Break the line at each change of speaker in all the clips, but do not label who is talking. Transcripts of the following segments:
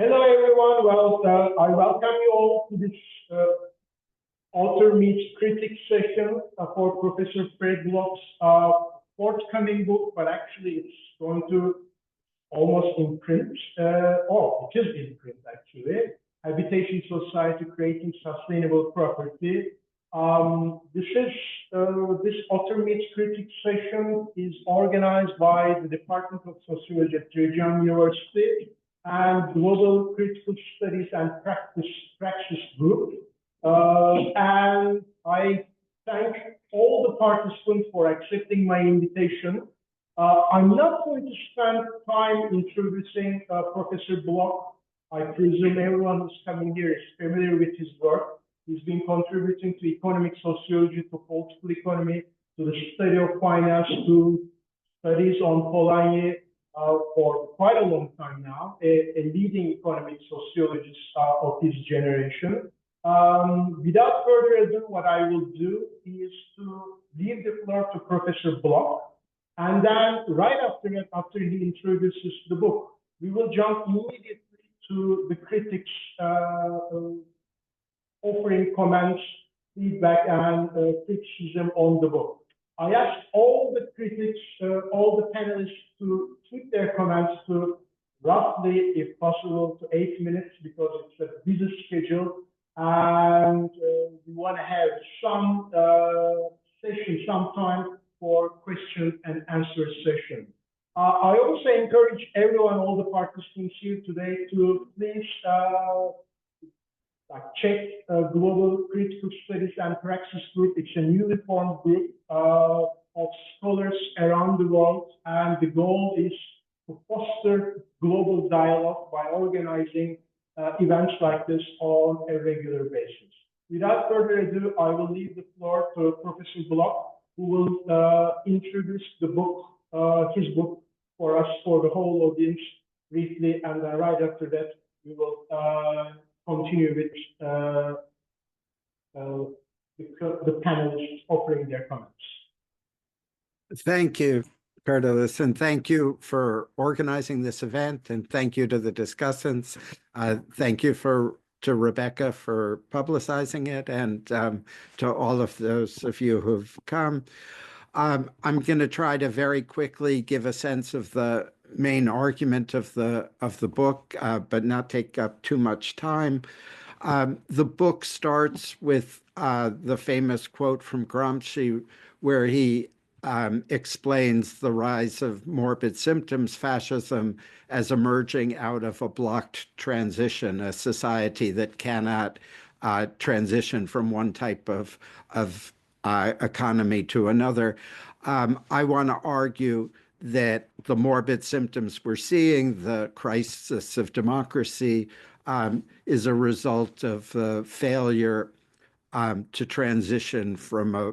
Hello, everyone. Well, I welcome you all to this author meets critics session for Professor Fred Block's forthcoming book, but actually it's going to almost in print. It is in print, actually. Habitation Society Creating Sustainable Property. This author meets critics session is organized by the Department of Sociology at Zhejiang University and Global Critical Studies and Praxis Group. And I thank all the participants for accepting my invitation. I'm not going to spend time introducing Professor Block. I presume everyone who's coming here is familiar with his work. He's been contributing to economic sociology, to political economy, to the study of finance, to studies on Polanyi for quite a long time now, a leading economic sociologist of his generation. Without further ado, what I will do is to leave the floor to Professor Block. And then right after that, after he introduces the book, we will jump immediately to the critics offering comments, feedback, and criticism on the book. I asked all the critics, all the panelists to keep their comments to roughly, if possible, to 8 minutes because it's a busy schedule. And we want to have some session, some time for question and answer session. I also encourage everyone, all the participants here today, to please check Global Critical Studies and Praxis Group. It's a newly formed group of scholars around the world, and the goal is to foster global dialogue by organizing events like this on a regular basis. Without further ado, I will leave the floor to Professor Block, who will introduce the book, his book, for us, for the whole audience, briefly, and right after that, we will continue with the panelists offering their comments.
Thank you, Kurtuluş, and thank you for organizing this event, and thank you to the discussants. Thank you to Rebecca for publicizing it, and to all of those of you who've come. I'm going to try to very quickly give a sense of the main argument of the book, but not take up too much time. The book starts with the famous quote from Gramsci, where he explains the rise of morbid symptoms, fascism, as emerging out of a blocked transition, a society that cannot transition from one type of economy to another. I want to argue that the morbid symptoms we're seeing, the crisis of democracy, is a result of failure to transition from a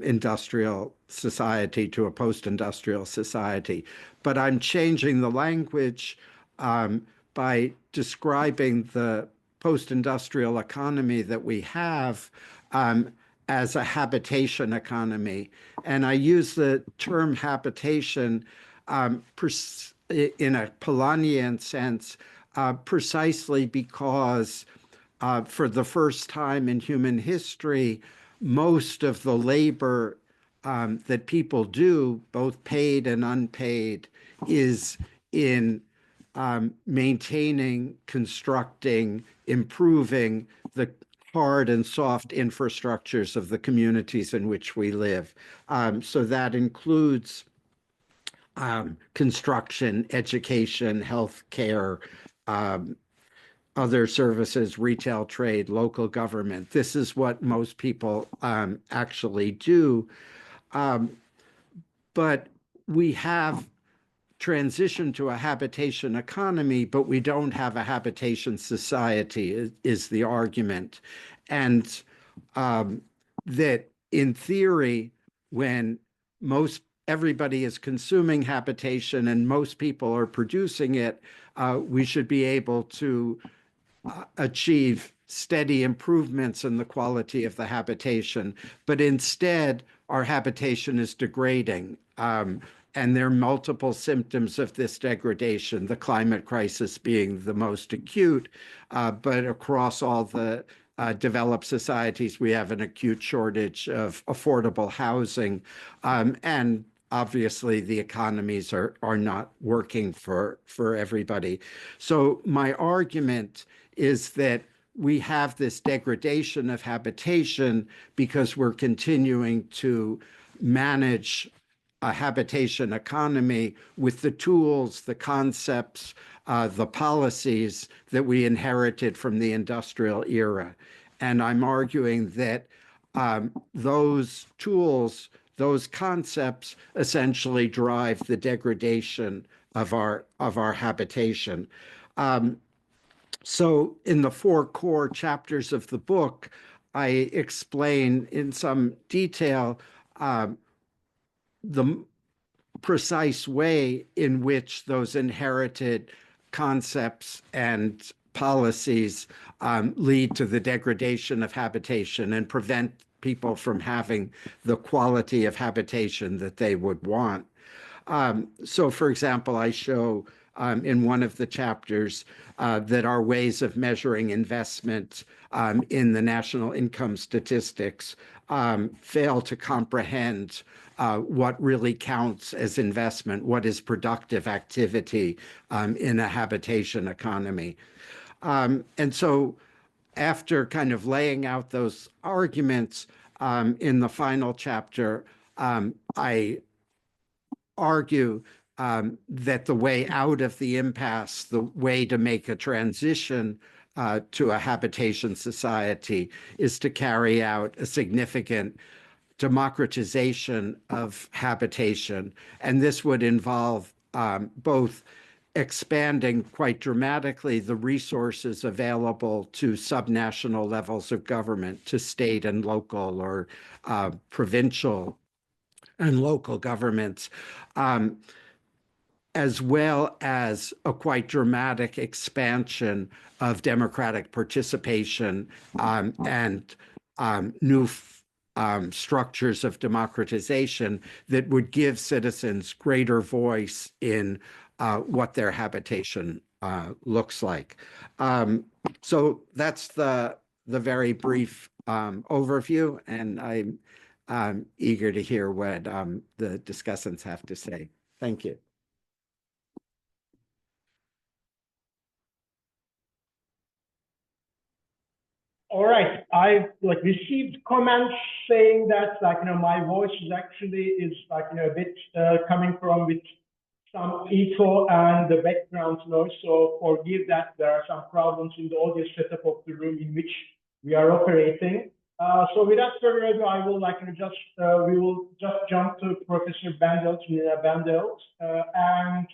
industrial society to a post-industrial society. But I'm changing the language by describing the post-industrial economy that we have as a habitation economy. And I use the term habitation in a Polanyian sense precisely because for the first time in human history, most of the labor that people do, both paid and unpaid, is in maintaining, constructing, improving the hard and soft infrastructures of the communities in which we live. So that includes construction, education, healthcare, other services, retail trade, local government. This is what most people actually do. But we have transitioned to a habitation economy, but we don't have a habitation society, is the argument. And that in theory, when everybody is consuming habitation and most people are producing it, we should be able to achieve steady improvements in the quality of the habitation. But instead, our habitation is degrading. and there are multiple symptoms of this degradation, the climate crisis being the most acute, but across all the developed societies, we have an acute shortage of affordable housing, and obviously the economies are not working for everybody. So my argument is that we have this degradation of habitation because we're continuing to manage a habitation economy with the tools, the concepts, the policies that we inherited from the industrial era. And I'm arguing that those tools, those concepts essentially drive the degradation of our habitation. So in the 4 core chapters of the book, I explain in some detail the precise way in which those inherited concepts and policies lead to the degradation of habitation and prevent people from having the quality of habitation that they would want. So, for example, I show in one of the chapters that our ways of measuring investment in the national income statistics fail to comprehend what really counts as investment, what is productive activity in a habitation economy. And so after kind of laying out those arguments in the final chapter, I argue that the way out of the impasse, the way to make a transition to a habitation society is to carry out a significant democratization of habitation. And this would involve both expanding quite dramatically the resources available to subnational levels of government, to state and local or provincial and local governments, as well as a quite dramatic expansion of democratic participation and new structures of democratization that would give citizens greater voice in what their habitation looks like. So that's the very brief overview, and I'm eager to hear what the discussants have to say. Thank you.
All right, I've received comments saying that my voice is actually a bit coming from with some echo and the background noise. So forgive that there are some problems in the audio setup of the room in which we are operating. So without further ado, I will we will just jump to Professor Bandelj, Nina Bandelj, and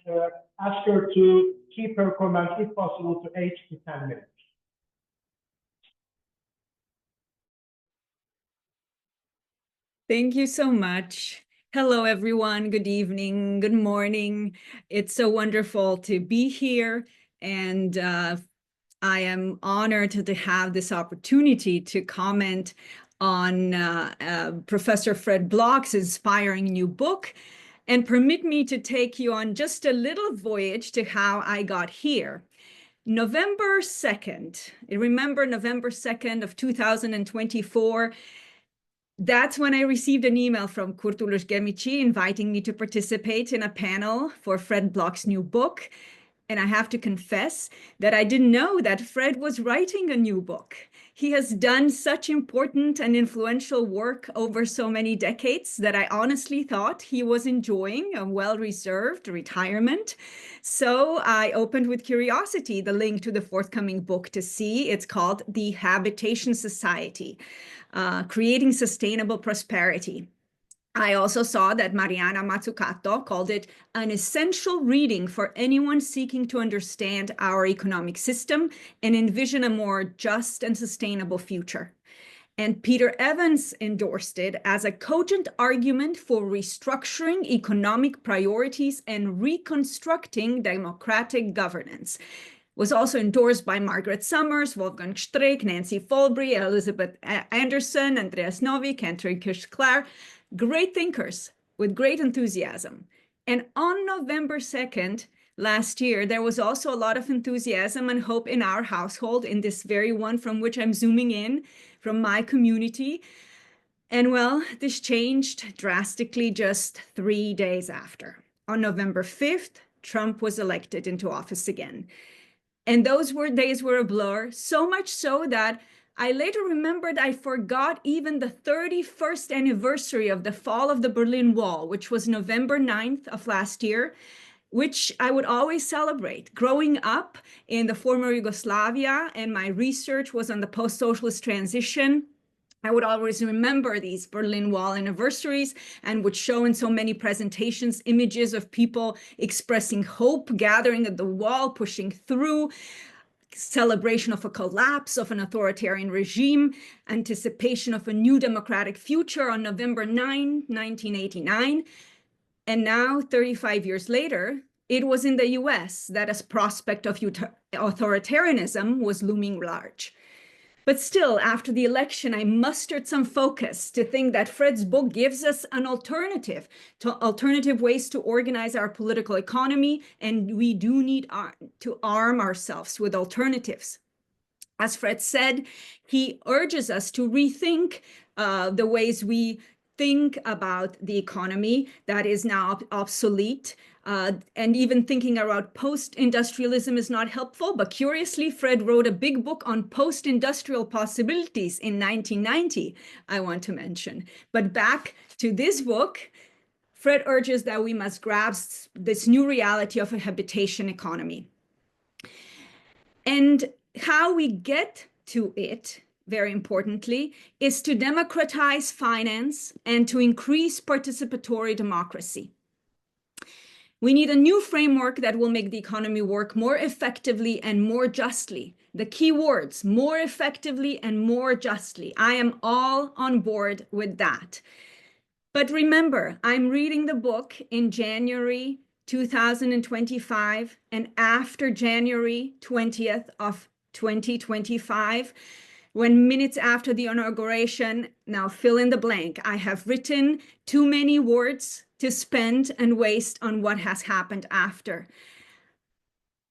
ask her to keep her comments, if possible, to 8 to 10 minutes.
Thank you so much. Hello, everyone. Good evening. Good morning. It's so wonderful to be here. And I am honored to have this opportunity to comment on Professor Fred Bloch's inspiring new book, and permit me to take you on just a little voyage to how I got here. November 2nd, remember November 2nd of 2024, that's when I received an email from Kurtuluş Gemici inviting me to participate in a panel for Fred Bloch's new book. And I have to confess that I didn't know that Fred was writing a new book. He has done such important and influential work over so many decades that I honestly thought he was enjoying a well-reserved retirement. So I opened with curiosity the link to the forthcoming book to see. It's called The Habitation Society, Creating Sustainable Prosperity. I also saw that Mariana Mazzucato called it an essential reading for anyone seeking to understand our economic system and envision a more just and sustainable future. And Peter Evans endorsed it as a cogent argument for restructuring economic priorities and reconstructing democratic governance. Was also endorsed by Margaret Summers, Wolfgang Streeck, Nancy Folbury, Elizabeth Anderson, Andreas Novy, Catherine Kirsch-Clare, great thinkers with great enthusiasm. And on November 2nd, last year, there was also a lot of enthusiasm and hope in our household, in this very one from which I'm zooming in, from my community. And well, this changed drastically just 3 days after. On November 5th, Trump was elected into office again. And those days were a blur, so much so that I later remembered I forgot even the 31st anniversary of the fall of the Berlin Wall, which was November 9th of last year, which I would always celebrate. Growing up in the former Yugoslavia, and my research was on the post-socialist transition, I would always remember these Berlin Wall anniversaries and would show in so many presentations images of people expressing hope, gathering at the wall, pushing through, celebration of a collapse of an authoritarian regime, anticipation of a new democratic future on November 9, 1989. And now, 35 years later, it was in the US that a prospect of authoritarianism was looming large. But still, after the election, I mustered some focus to think that Fred's book gives us an alternative to alternative ways to organize our political economy, and we do need to arm ourselves with alternatives. As Fred said, he urges us to rethink the ways we think about the economy that is now obsolete. And even thinking about post-industrialism is not helpful. But curiously, Fred wrote a big book on post-industrial possibilities in 1990, I want to mention. But back to this book, Fred urges that we must grasp this new reality of a habitation economy. And how we get to it, very importantly, is to democratize finance and to increase participatory democracy. We need a new framework that will make the economy work more effectively and more justly. The key words, more effectively and more justly. I am all on board with that. But remember, I'm reading the book in January 2025, and after January 20th of 2025, when minutes after the inauguration, now fill in the blank, I have written too many words to spend and waste on what has happened after.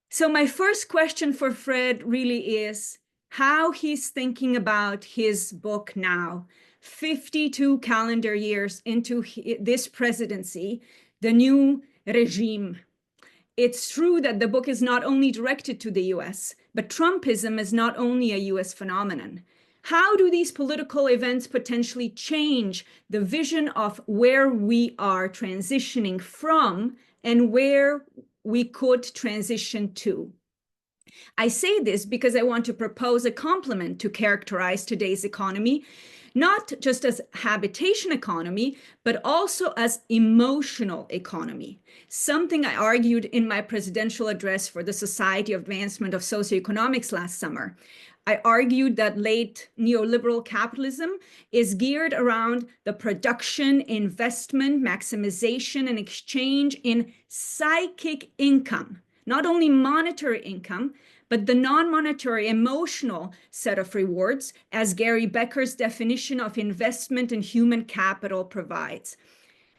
So my first question for Fred really is how he's thinking about his book now, 52 calendar years into this presidency, the new regime. It's true that the book is not only directed to the US, but Trumpism is not only a US phenomenon. How do these political events potentially change the vision of where we are transitioning from and where we could transition to? I say this because I want to propose a complement to characterize today's economy, not just as habitation economy, but also as emotional economy. Something I argued in my presidential address for the Society of Advancement of Socioeconomics last summer. I argued that late neoliberal capitalism is geared around the production, investment, maximization, and exchange in psychic income, not only monetary income, but the non-monetary emotional set of rewards, as Gary Becker's definition of investment in human capital provides.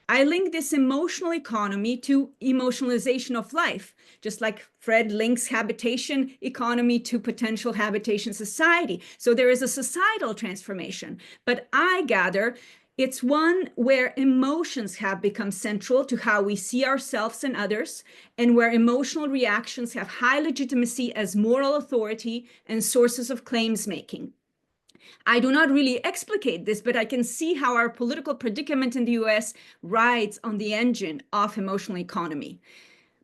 I link this emotional economy to emotionalization of life, just like Fred links habitation economy to potential habitation society. So there is a societal transformation, but I gather it's one where emotions have become central to how we see ourselves and others, and where emotional reactions have high legitimacy as moral authority and sources of claims making. I do not really explicate this, but I can see how our political predicament in the US rides on the engine of emotional economy.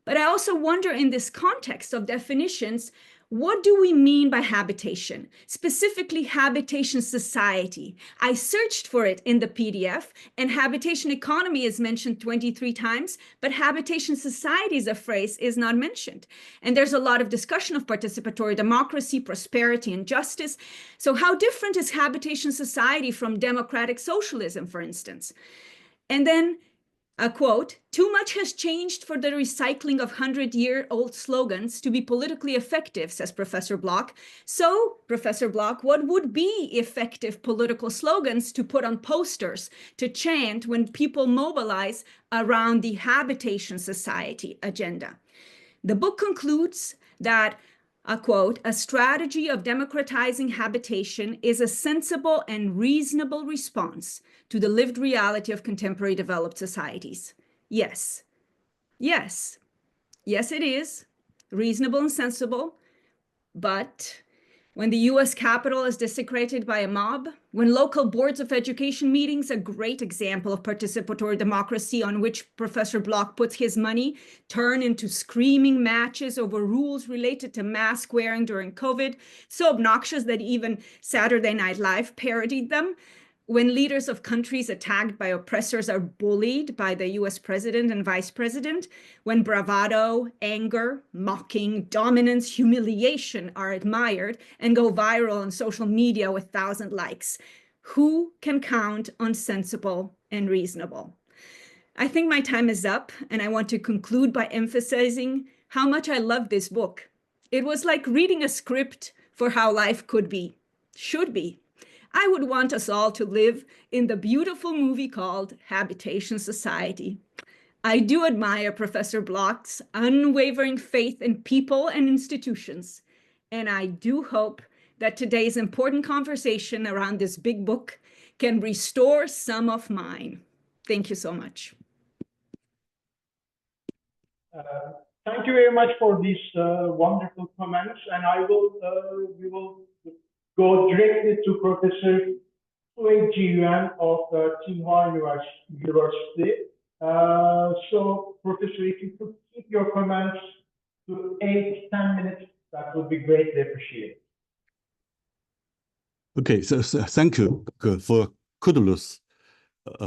But I also wonder, in this context of definitions, what do we mean by habitation, specifically habitation society? I searched for it in the PDF, and habitation economy is mentioned 23 times, but habitation society as a phrase is not mentioned. And there's a lot of discussion of participatory democracy, prosperity, and justice. So how different is habitation society from democratic socialism, for instance? And then quote, "Too much has changed for the recycling of 100-year-old slogans to be politically effective," says Professor Block. So, Professor Block, what would be effective political slogans to put on posters, to chant when people mobilize around the Habitation Society agenda? The book concludes that, quote, "A strategy of democratizing habitation is a sensible and reasonable response to the lived reality of contemporary developed societies." Yes, yes, yes, it is reasonable and sensible, but when the US Capitol is desecrated by a mob, when local boards of education meetings, a great example of participatory democracy on which Professor Block puts his money, turn into screaming matches over rules related to mask wearing during COVID, so obnoxious that even Saturday Night Live parodied them, when leaders of countries attacked by oppressors are bullied by the US president and vice president, when bravado, anger, mocking, dominance, humiliation are admired and go viral on social media with 1,000 likes, who can count on sensible and reasonable? I think my time is up, and I want to conclude by emphasizing how much I love this book. It was like reading a script for how life could be, should be. I would want us all to live in the beautiful movie called Habitation Society. I do admire Professor Block's unwavering faith in people and institutions, and I do hope that today's important conversation around this big book can restore some of mine. Thank you so much.
Thank you very much for these wonderful comments, and we will go directly to Professor Cui Zhiyuan of Tsinghua University. So, Professor, if you could keep your comments to 8-10 minutes, that would be greatly appreciated.
Okay, so thank you for Kurtuluş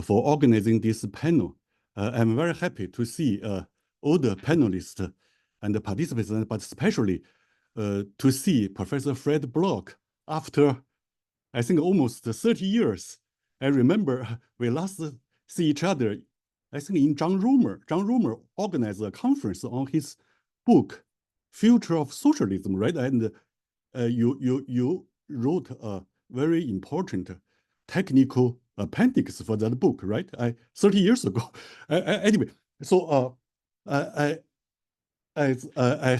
for organizing this panel. I'm very happy to see all the panelists and the participants, but especially to see Professor Fred Block after, I think, almost 30 years. I remember we last see each other, I think, in John Romer. John Romer organized a conference on his book, Future of Socialism, right? And you wrote a very important technical appendix for that book, right? 30 years ago. Anyway, so I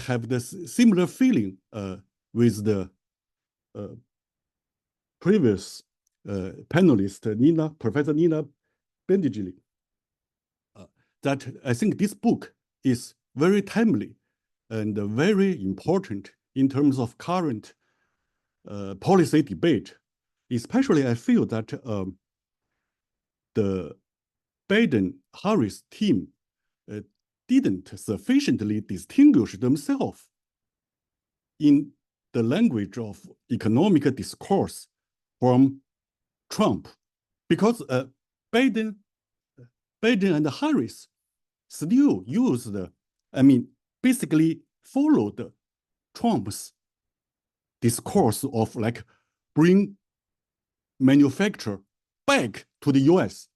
have this similar feeling with the previous panelist, Professor Nina Bandelj, that I think this book is very timely and very important in terms of current policy debate. Especially, I feel that the Biden-Harris team didn't sufficiently distinguish themselves in the language of economic discourse from Trump, because Biden and Harris still used, basically followed Trump's discourse of like bring manufacture back to the US,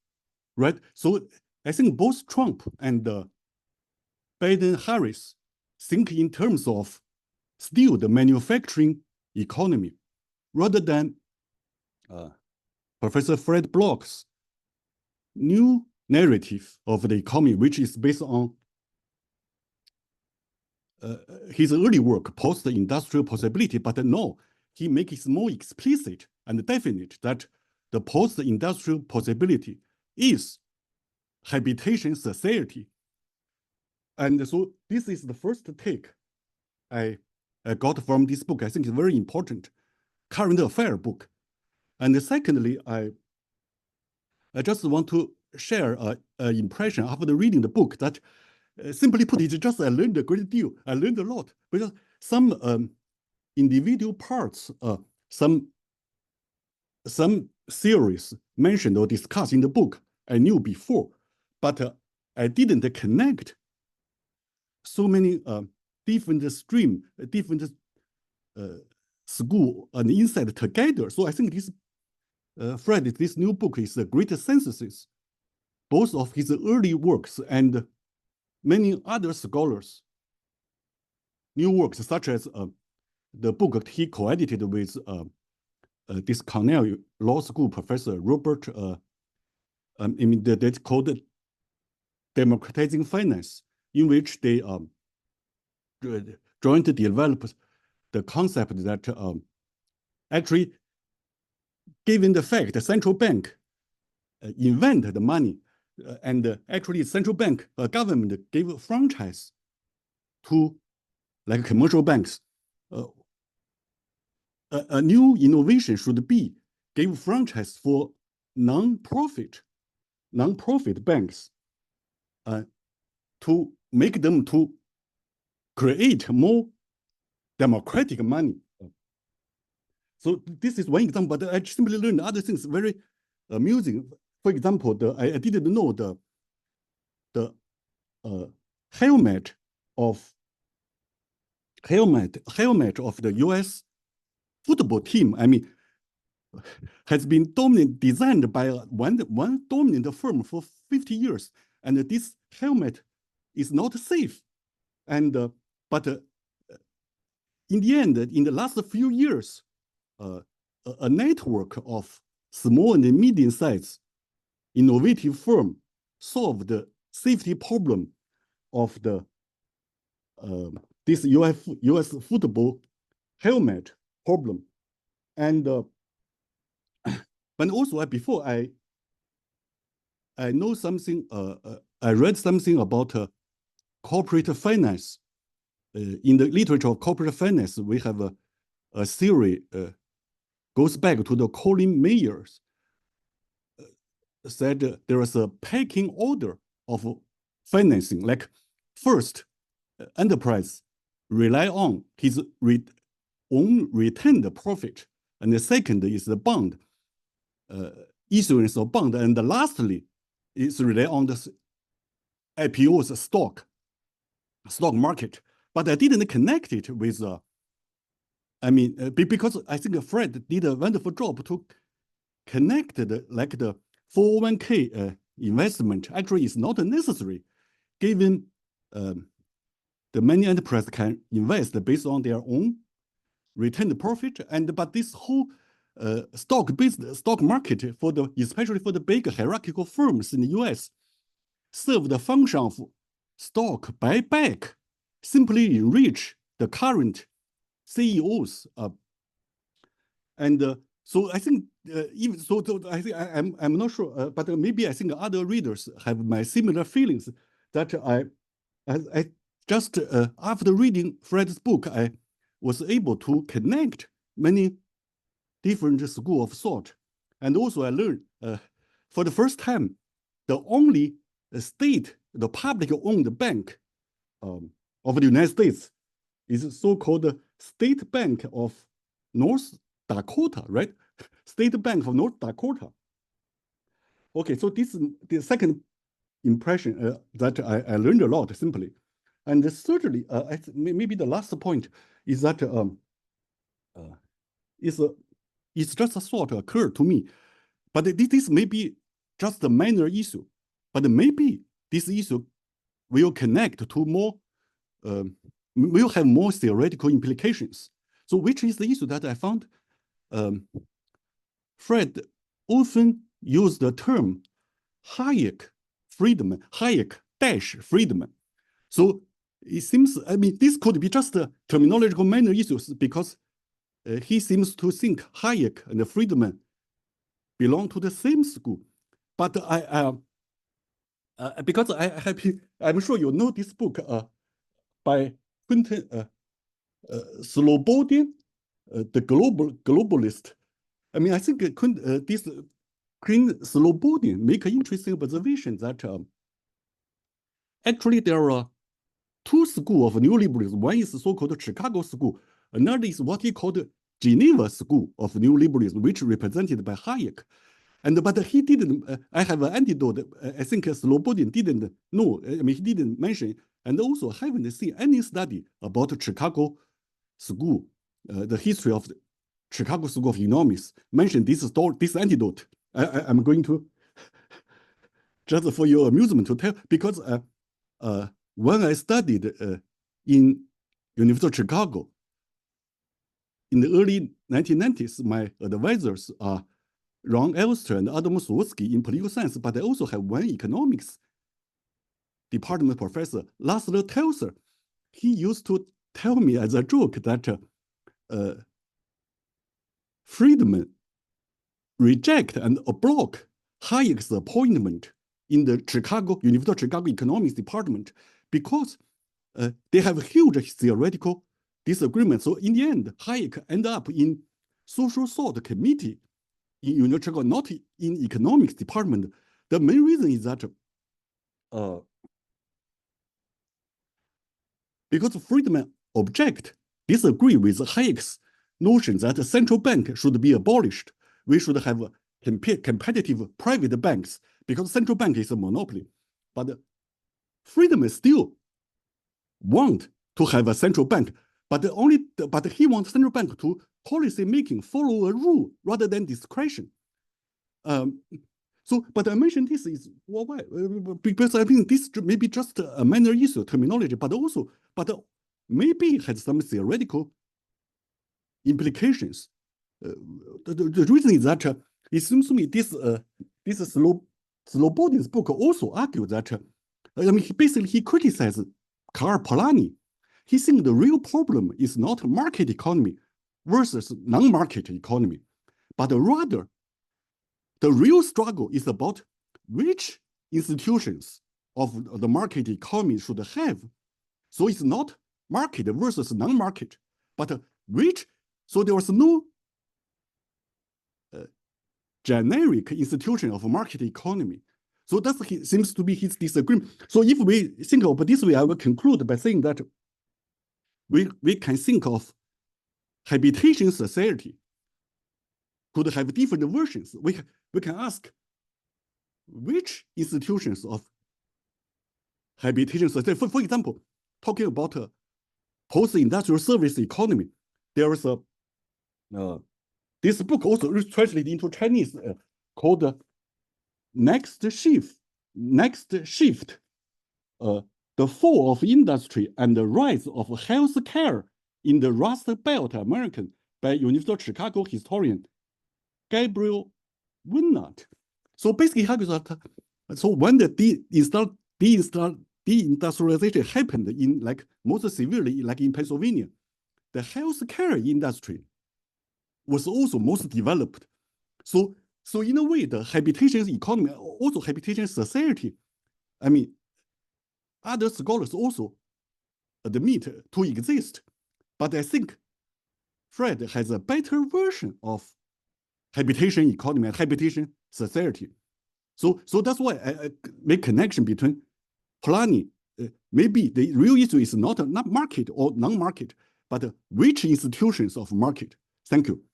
right? So I think both Trump and Biden-Harris think in terms of still the manufacturing economy, rather than Professor Fred Block's new narrative of the economy, which is based on his early work, post-industrial possibility, but no, he makes it more explicit and definite that the post-industrial possibility is habitation society. And so this is the first take I got from this book. I think it's a very important current affair book. And secondly, I just want to share an impression after reading the book that simply put, it's just I learned a great deal. I learned a lot because some individual parts, some theories mentioned or discussed in the book I knew before, but I didn't connect so many different stream, different school and insight together. So I think this, Fred, this new book is a great synthesis both of his early works and many other scholars' new works, such as the book he co-edited with this Cornell Law School professor Robert, that's called Democratizing Finance, in which they jointly developed the concept that actually, given the fact the central bank invented the money, and actually central bank government gave franchise to like commercial banks. A new innovation should be give franchise for non-profit banks to make them to create more democratic money. So this is one example, but I simply learned other things very amusing. For example, I didn't know the helmet of the U.S. football team. I mean, has been designed by one dominant firm for 50 years, and this helmet is not safe. And but in the end, in the last few years, a network of small and medium-sized innovative firms solved the safety problem of the this U.S. football helmet problem. And but also before I know something, I read something about corporate finance. In the literature of corporate finance, we have a theory goes back to the Colin Mayers, said there is a pecking order of financing. Like first, enterprise rely on his own retained profit, and the second is the bond, issuance of bond, and lastly is rely on the IPO's stock market. But I didn't connect it with, because I think Fred did a wonderful job to connect the 401k investment actually is not necessary, given the many enterprises can invest based on their own retained profit, but this whole stock market especially for the big hierarchical firms in the U.S. serve the function of stock buyback, simply enrich the current CEOs. So I think even so, I think I'm not sure, but maybe I think other readers have my similar feelings that I just after reading Fred's book, I was able to connect many different schools of thought, and also I learned for the first time the only the public-owned bank of the United States is so-called State Bank of North Dakota, right? State Bank of North Dakota. Okay, so this is the second impression that I learned a lot simply. And thirdly, maybe the last point is that it's just a thought occurred to me, but this may be just a minor issue, but maybe this issue will connect to more, will have more theoretical implications. So which is the issue that I found Fred often used the term Hayek-Friedman. So it seems, this could be just terminological minor issues because he seems to think Hayek and Friedman belong to the same school. But because I'm sure you know this book by Quentin Slobodin, the globalist. I think this Quentin Slobodin make an interesting observation that actually there are two schools of neoliberalism. One is so-called Chicago school. Another is what he called Geneva school of neoliberalism, which represented by Hayek. But he didn't. I have an antidote. I think Slobodin didn't know. He didn't mention, and also haven't seen any study about Chicago school, the history of the Chicago School of Economics. Mentioned this antidote. I'm going to just for your amusement to tell, because when I studied in University of Chicago in the early 1990s, my advisors are Ron Elster and Adam Swirsky in political science, but I also have one economics department professor, Laszlo Telser. He used to tell me as a joke that Friedman reject and block Hayek's appointment in the University of Chicago economics department because they have huge theoretical disagreements. So in the end, Hayek ended up in social thought committee in University of Chicago, not in economics department. The main reason is that because Friedman disagree with Hayek's notion that a central bank should be abolished. We should have competitive private banks because central bank is a monopoly. But Friedman still want to have a central bank, but he wants central bank to policy making follow a rule rather than discretion. But I mentioned this is why? Because I think this may be just a minor issue, terminology, but maybe it has some theoretical implications. The reason is that it seems to me this Slobodin's book also argued that he criticized Karl Polanyi. He thinks the real problem is not market economy versus non-market economy, but rather the real struggle is about which institutions of the market economy should have. So it's not market versus non-market, but which, so there was no generic institution of market economy. So that seems to be his disagreement. So if we think of it this way, I will conclude by saying that we can think of habitation society could have different versions. We can ask which institutions of habitation society, for example, talking about post-industrial service economy, there is a this book also translated into Chinese called Next Shift, the Fall of Industry and the Rise of Healthcare in the Rust Belt American by University of Chicago historian Gabriel Winnard. So basically, so when the deindustrialization happened in like most severely, like in Pennsylvania, the healthcare industry was also most developed. So in a way, the habitation economy, also habitation society, I mean, other scholars also admit to exist, but I think Fred has a better version of habitation economy and habitation society. So that's why I make connection between Polanyi. Maybe the real issue is not market or non-market, but which institutions of market. Thank you.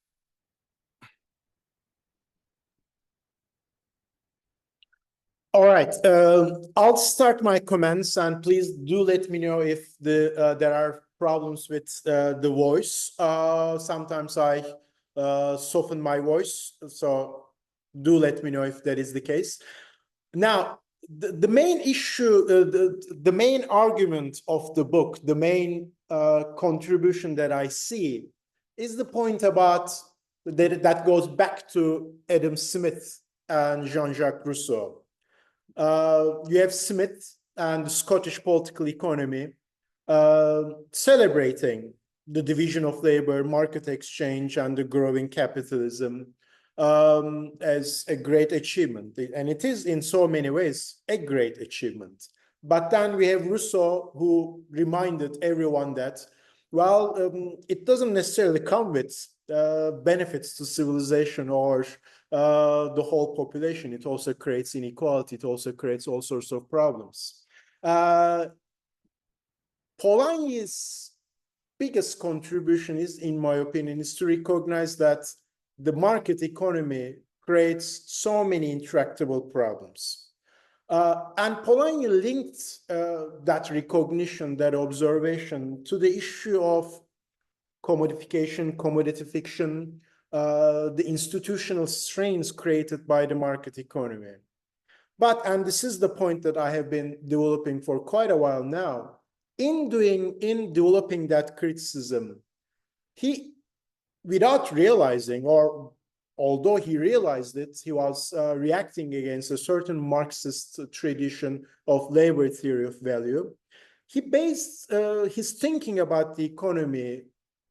All right, I'll start my comments, and please do let me know if there are problems with the voice. Sometimes I soften my voice, so do let me know if that is the case. Now, the main issue, the main argument of the book, the main contribution that I see is the point about that goes back to Adam Smith and Jean-Jacques Rousseau. You have Smith and the Scottish political economy celebrating the division of labor, market exchange, and the growing capitalism as a great achievement. And it is in so many ways a great achievement. But then we have Rousseau, who reminded everyone that, well, it doesn't necessarily come with benefits to civilization or the whole population. It also creates inequality. It also creates all sorts of problems. Polanyi's biggest contribution is, in my opinion, is to recognize that the market economy creates so many intractable problems. And Polanyi linked that recognition, that observation, to the issue of commodification, commoditification, the institutional strains created by the market economy. But, and this is the point that I have been developing for quite a while now, in developing that criticism, he, without realizing, or although he realized it, he was reacting against a certain Marxist tradition of labor theory of value. He based his thinking about the economy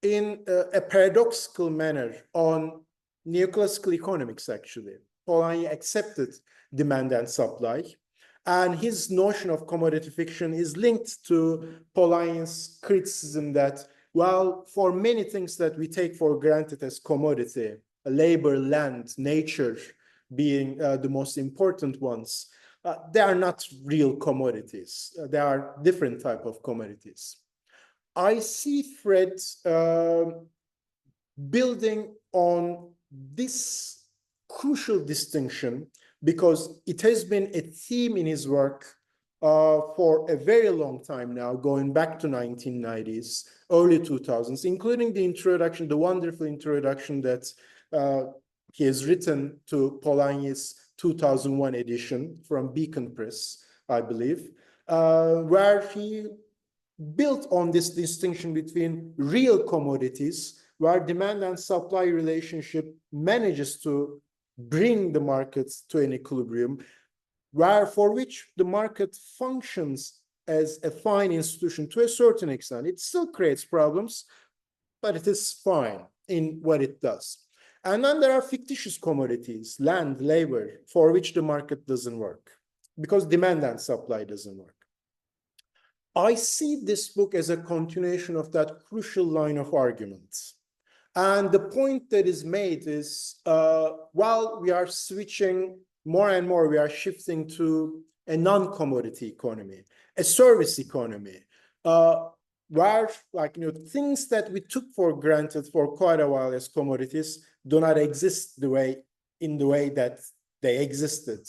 in a paradoxical manner on neoclassical economics, actually. Polanyi accepted demand and supply, and his notion of commodity fiction is linked to Polanyi's criticism that, well, for many things that we take for granted as commodity, labor, land, nature being the most important ones, they are not real commodities. They are different type of commodities. I see Fred building on this crucial distinction because it has been a theme in his work for a very long time now, going back to 1990s, early 2000s, including the introduction, the wonderful introduction that he has written to Polanyi's 2001 edition from Beacon Press, I believe, where he built on this distinction between real commodities, where demand and supply relationship manages to bring the markets to an equilibrium, where for which the market functions as a fine institution to a certain extent. It still creates problems, but it is fine in what it does. And then there are fictitious commodities, land, labor, for which the market doesn't work because demand and supply doesn't work. I see this book as a continuation of that crucial line of arguments. And the point that is made is, while we are switching more and more, we are shifting to a non-commodity economy, a service economy, where, like, things that we took for granted for quite a while as commodities do not exist in the way that they existed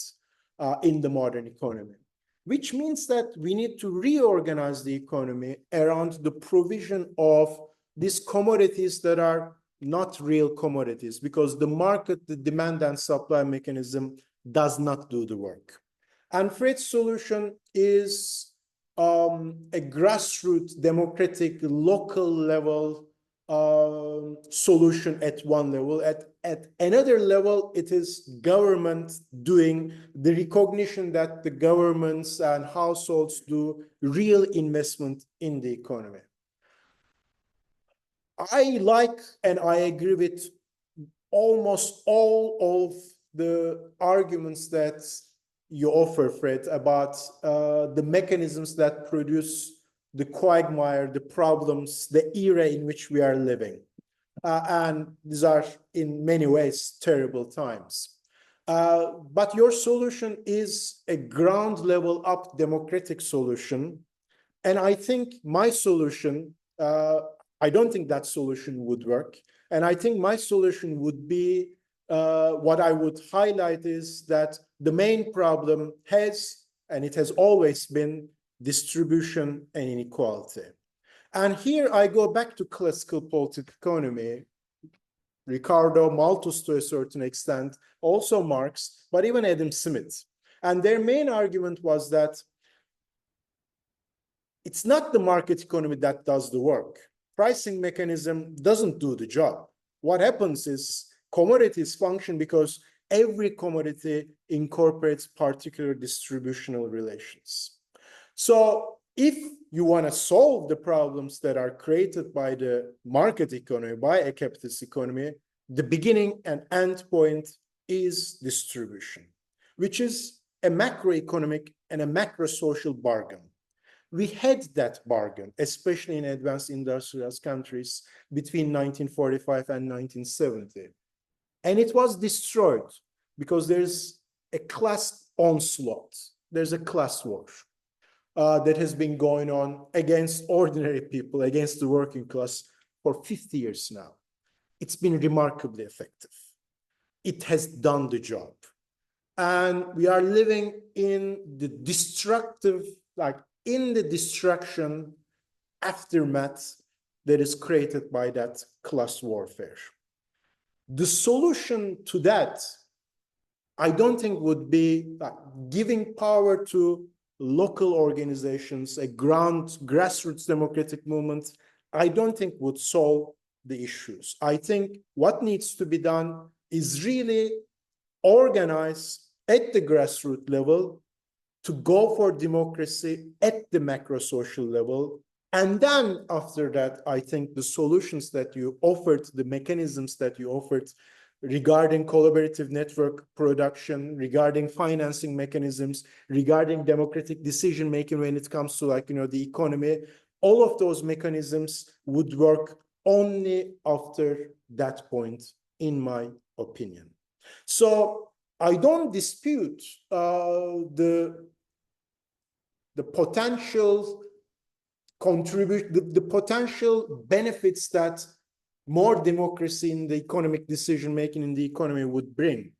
in the modern economy, which means that we need to reorganize the economy around the provision of these commodities that are not real commodities, because the market, the demand and supply mechanism does not do the work. And Fred's solution is a grassroots, democratic, local level solution at one level. At another level, it is government doing the recognition that the governments and households do real investment in the economy. I like and I agree with almost all of the arguments that you offer, Fred, about the mechanisms that produce the quagmire, the problems, the era in which we are living. And these are, in many ways, terrible times. But your solution is a ground level up democratic solution. And I think my solution, I don't think that solution would work. And I think my solution would be, what I would highlight is that the main problem has, and it has always been, distribution and inequality. And here I go back to classical political economy, Ricardo, Malthus to a certain extent, also Marx, but even Adam Smith. And their main argument was that it's not the market economy that does the work. Pricing mechanism doesn't do the job. What happens is commodities function because every commodity incorporates particular distributional relations. So if you want to solve the problems that are created by the market economy, by a capitalist economy, the beginning and end point is distribution, which is a macroeconomic and a macro-social bargain. We had that bargain, especially in advanced industrialized countries between 1945 and 1970. And it was destroyed because there's a class onslaught. There's a class war that has been going on against ordinary people, against the working class for 50 years now. It's been remarkably effective. It has done the job. And we are living in the destructive, in the destruction aftermath that is created by that class warfare. The solution to that I don't think would be giving power to local organizations, a grassroots democratic movement, I don't think would solve the issues. I think what needs to be done is really organize at the grassroots level to go for democracy at the macro social level. And then after that, I think the solutions that you offered, the mechanisms that you offered regarding collaborative network production, regarding financing mechanisms, regarding democratic decision-making when it comes to the economy, all of those mechanisms would work only after that point, in my opinion. So I don't dispute the potential the potential benefits that more democracy in the economic decision making in the economy would bring.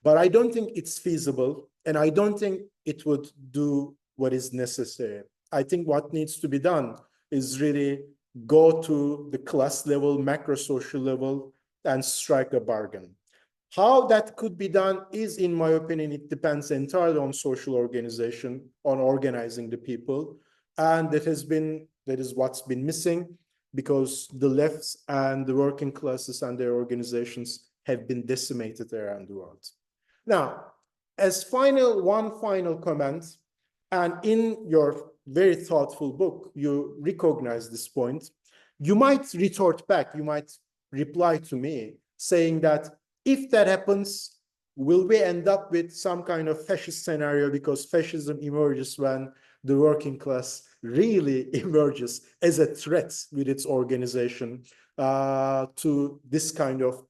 But I don't think it's feasible, and I don't think it would do what is necessary. I think what needs to be done is really go to the class level, macro social level, and strike a bargain. How that could be done is, in my opinion, it depends entirely on social organization, on organizing the people. And that is what's been missing, because the left and the working classes and their organizations have been decimated around the world. Now, as one final comment, and in your very thoughtful book, you recognize this point, you might retort back, you might reply to me saying that if that happens, will we end up with some kind of fascist scenario, because fascism emerges when the working class really emerges as a threat with its organization to this kind of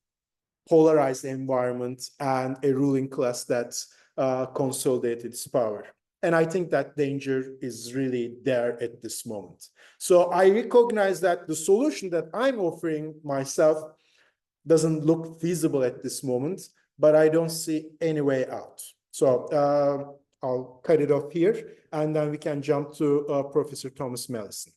polarized environment and a ruling class that consolidated its power. And I think that danger is really there at this moment. So I recognize that the solution that I'm offering myself doesn't look feasible at this moment, but I don't see any way out. So I'll cut it off here, and then we can jump to Professor Thomas Malleson.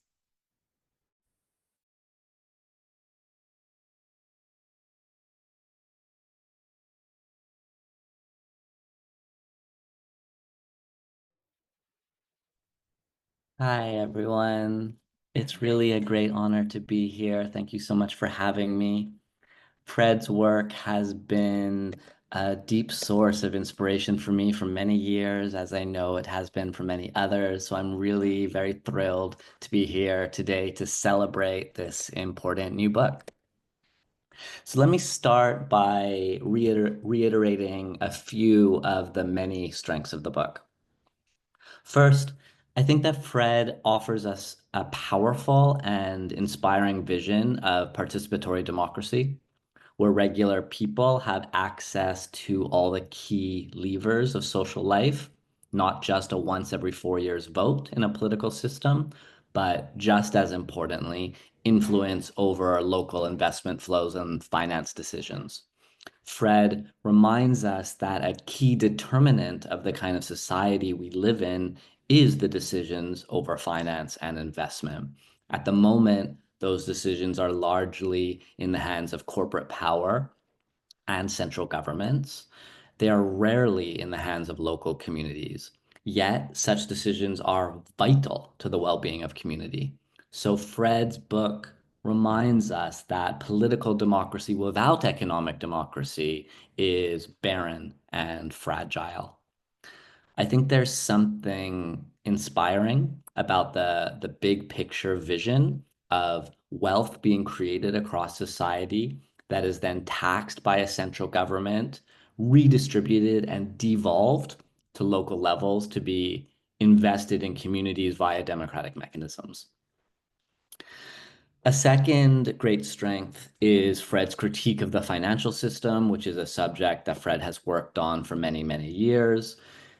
Hi, everyone. It's really a great honor to be here. Thank you so much for having me. Fred's work has been a deep source of inspiration for me for many years, as I know it has been for many others. So I'm really very thrilled to be here today to celebrate this important new book. So let me start by reiterating a few of the many strengths of the book. First, I think that Fred offers us a powerful and inspiring vision of participatory democracy, where regular people have access to all the key levers of social life, not just a once every 4 years vote in a political system, but just as importantly, influence over local investment flows and finance decisions. Fred reminds us that a key determinant of the kind of society we live in is the decisions over finance and investment. At the moment, those decisions are largely in the hands of corporate power and central governments. They are rarely in the hands of local communities. Yet, such decisions are vital to the well-being of community. So Fred's book reminds us that political democracy without economic democracy is barren and fragile. I think there's something inspiring about the big picture vision of wealth being created across society that is then taxed by a central government, redistributed and devolved to local levels to be invested in communities via democratic mechanisms. A second great strength is Fred's critique of the financial system, which is a subject that Fred has worked on for many, many years.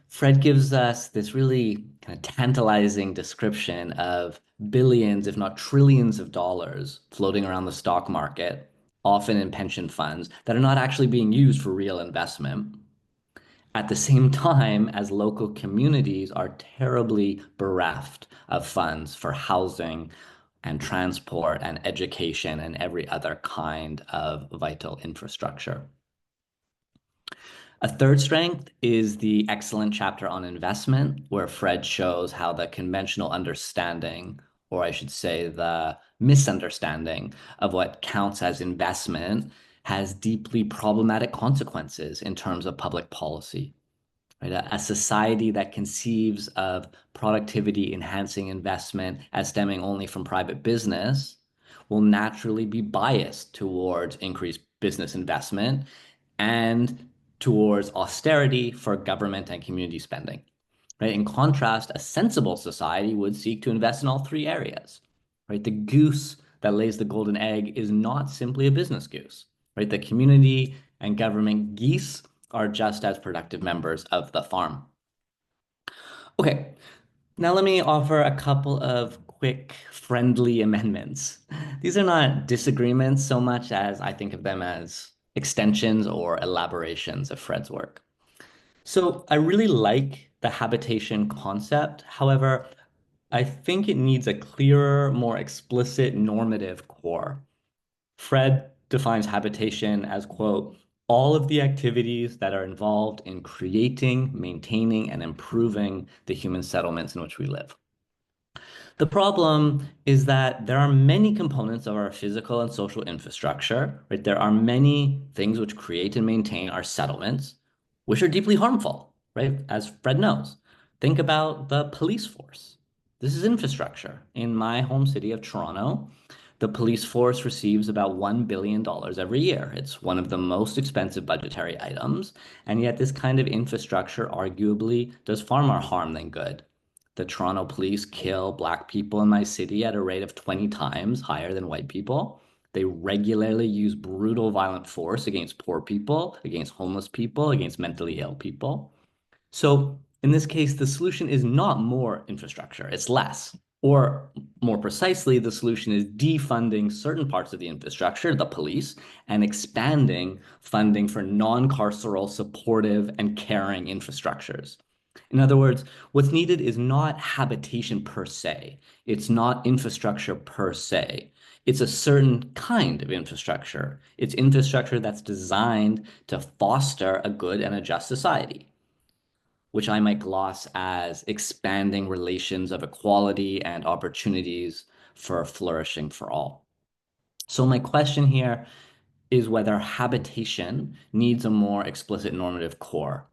Fred gives us this really kind of tantalizing description of billions, if not trillions of dollars floating around the stock market, often in pension funds, that are not actually being used for real investment. At the same time as local communities are terribly bereft of funds for housing and transport and education and every other kind of vital infrastructure. A third strength is the excellent chapter on investment, where Fred shows how the conventional understanding, or I should say the misunderstanding of what counts as investment, has deeply problematic consequences in terms of public policy. Right? A society that conceives of productivity enhancing investment as stemming only from private business will naturally be biased towards increased business investment and towards austerity for government and community spending. Right? In contrast, a sensible society would seek to invest in all three areas. Right? The goose that lays the golden egg is not simply a business goose. Right? The community and government geese are just as productive members of the farm. Okay, now let me offer a couple of quick, friendly amendments. These are not disagreements so much as I think of them as extensions or elaborations of Fred's work. So I really like the habitation concept. However, I think it needs a clearer, more explicit normative core. Fred defines habitation as, quote, all of the activities that are involved in creating, maintaining, and improving the human settlements in which we live. The problem is that there are many components of our physical and social infrastructure, right? There are many things which create and maintain our settlements, which are deeply harmful, right? As Fred knows. Think about the police force. This is infrastructure. In my home city of Toronto, the police force receives about $1 billion every year. It's one of the most expensive budgetary items, and yet this kind of infrastructure arguably does far more harm than good. The Toronto police kill Black people in my city at a rate of 20 times higher than white people. They regularly use brutal, violent force against poor people, against homeless people, against mentally ill people. So in this case, the solution is not more infrastructure, it's less. Or more precisely, the solution is defunding certain parts of the infrastructure, the police, and expanding funding for non-carceral, supportive, and caring infrastructures. In other words, what's needed is not habitation per se. It's not infrastructure per se. It's a certain kind of infrastructure. It's infrastructure that's designed to foster a good and a just society, which I might gloss as expanding relations of equality and opportunities for flourishing for all. So my question here is whether habitation needs a more explicit normative core.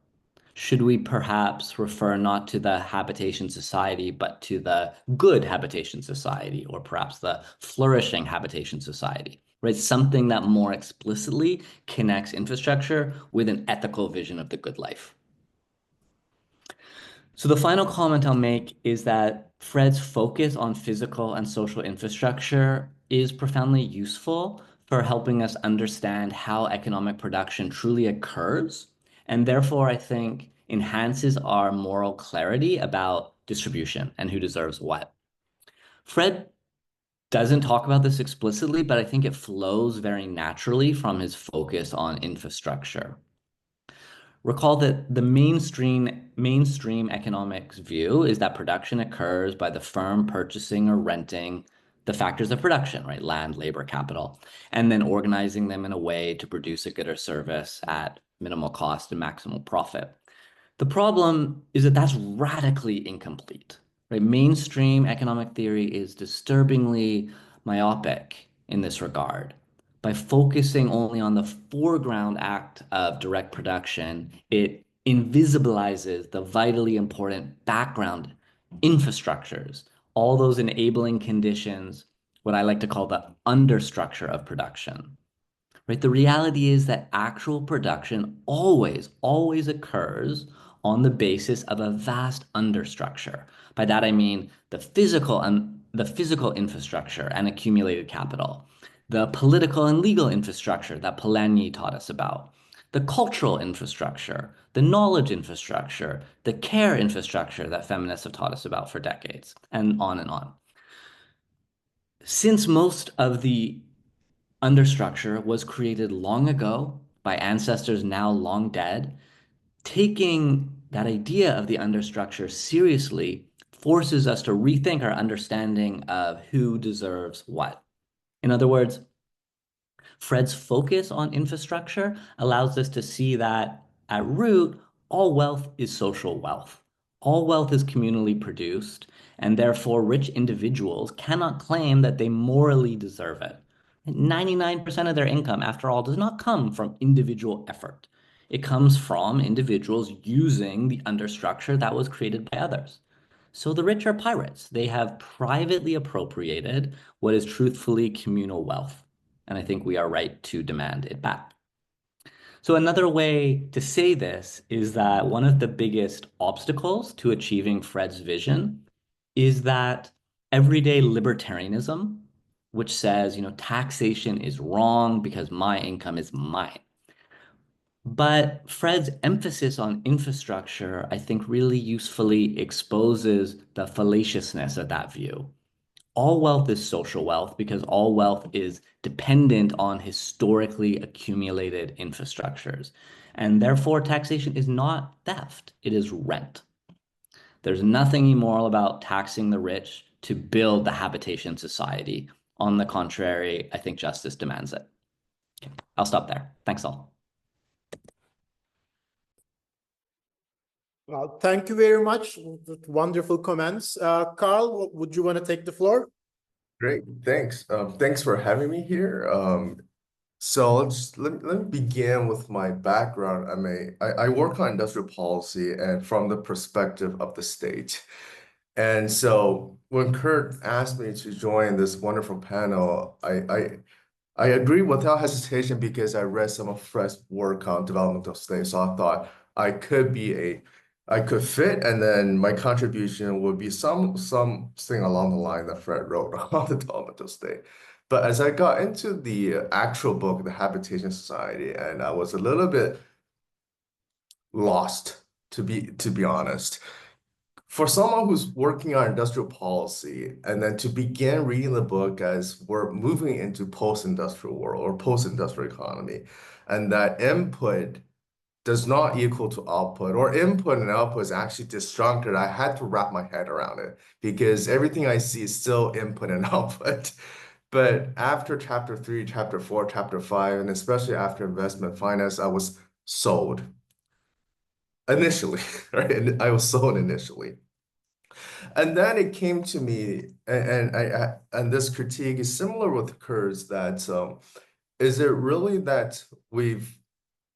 Should we perhaps refer not to the habitation society, but to the good habitation society, or perhaps the flourishing habitation society, right? Something that more explicitly connects infrastructure with an ethical vision of the good life. So the final comment I'll make is that Fred's focus on physical and social infrastructure is profoundly useful for helping us understand how economic production truly occurs, and therefore I think enhances our moral clarity about distribution and who deserves what. Fred doesn't talk about this explicitly, but I think it flows very naturally from his focus on infrastructure. Recall that the mainstream economics view is that production occurs by the firm purchasing or renting the factors of production, right? Land, labor, capital, and then organizing them in a way to produce a good or service at minimal cost and maximal profit. The problem is that that's radically incomplete, right? Mainstream economic theory is disturbingly myopic in this regard. By focusing only on the foreground act of direct production, it invisibilizes the vitally important background infrastructures, all those enabling conditions, what I like to call the understructure of production. Right? The reality is that actual production always occurs on the basis of a vast understructure. By that I mean the physical infrastructure and accumulated capital, the political and legal infrastructure that Polanyi taught us about, the cultural infrastructure, the knowledge infrastructure, the care infrastructure that feminists have taught us about for decades, and on and on. Since most of the understructure was created long ago by ancestors now long dead, taking that idea of the understructure seriously forces us to rethink our understanding of who deserves what. In other words, Fred's focus on infrastructure allows us to see that At root, all wealth is social wealth. All wealth is communally produced, and therefore rich individuals cannot claim that they morally deserve it. 99% of their income, after all, does not come from individual effort. It comes from individuals using the understructure that was created by others. So the rich are pirates. They have privately appropriated what is truthfully communal wealth. And I think we are right to demand it back. So another way to say this is that one of the biggest obstacles to achieving Fred's vision is that everyday libertarianism, which says, taxation is wrong because my income is mine. But Fred's emphasis on infrastructure, I think, really usefully exposes the fallaciousness of that view. All wealth is social wealth because all wealth is dependent on historically accumulated infrastructures. And therefore, taxation is not theft, it is rent. There's nothing immoral about taxing the rich to build the habitation society. On the contrary, I think justice demands it. Okay, I'll stop there. Thanks all.
Well, thank you very much. Wonderful comments. Karl, would you want to take the floor?
Great, thanks. Thanks for having me here. So let me begin with my background. I work on industrial policy and from the perspective of the state. And so when Kurt asked me to join this wonderful panel, I agree without hesitation because I read some of Fred's work on development of state. So I thought I could fit, and then my contribution would be something along the line that Fred wrote on the developmental state. But as I got into the actual book, The Habitation Society, and I was a little bit lost, to be honest. For someone who's working on industrial policy, and then to begin reading the book as we're moving into post-industrial world or post-industrial economy, and that input does not equal to output, or input and output is actually disjuncted. I had to wrap my head around it because everything I see is still input and output. But after chapter 3, chapter 4, chapter 5, and especially after investment finance, I was sold initially, right? And I was sold initially. And then it came to me, and this critique is similar with Kurt's, that is it really that we've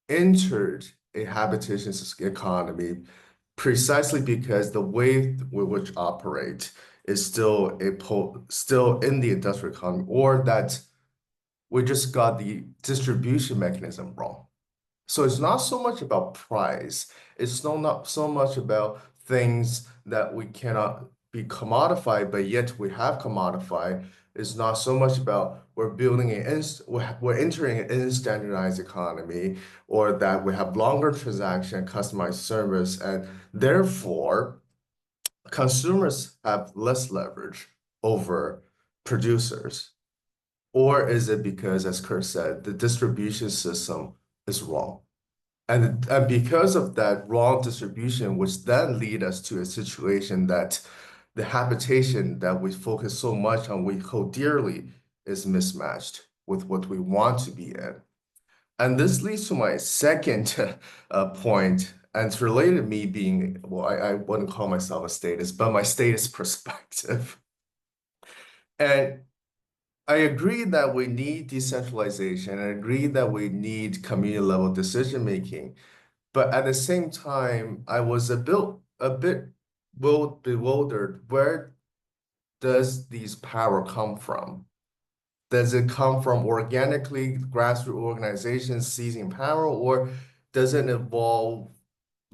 entered a habitation economy precisely because the way we which operate is still in the industrial economy, or that we just got the distribution mechanism wrong. So it's not so much about price. It's not so much about things that we cannot be commodified, but yet we have commodified. It's not so much about we're entering an in-standardized economy, or that we have longer transaction, customized service, and therefore consumers have less leverage over producers. Or is it because, as Kurt said, the distribution system is wrong? And because of that wrong distribution, which then lead us to a situation that the habitation that we focus so much on, we hold dearly, is mismatched with what we want to be in. And this leads to my second point, and it's related to me being, well, I wouldn't call myself a statist, but my statist perspective. And I agree that we need decentralization. I agree that we need community level decision making, but at the same time, I was a bit bewildered. Where does these power come from? Does it come from organically grassroots organizations seizing power, or does it involve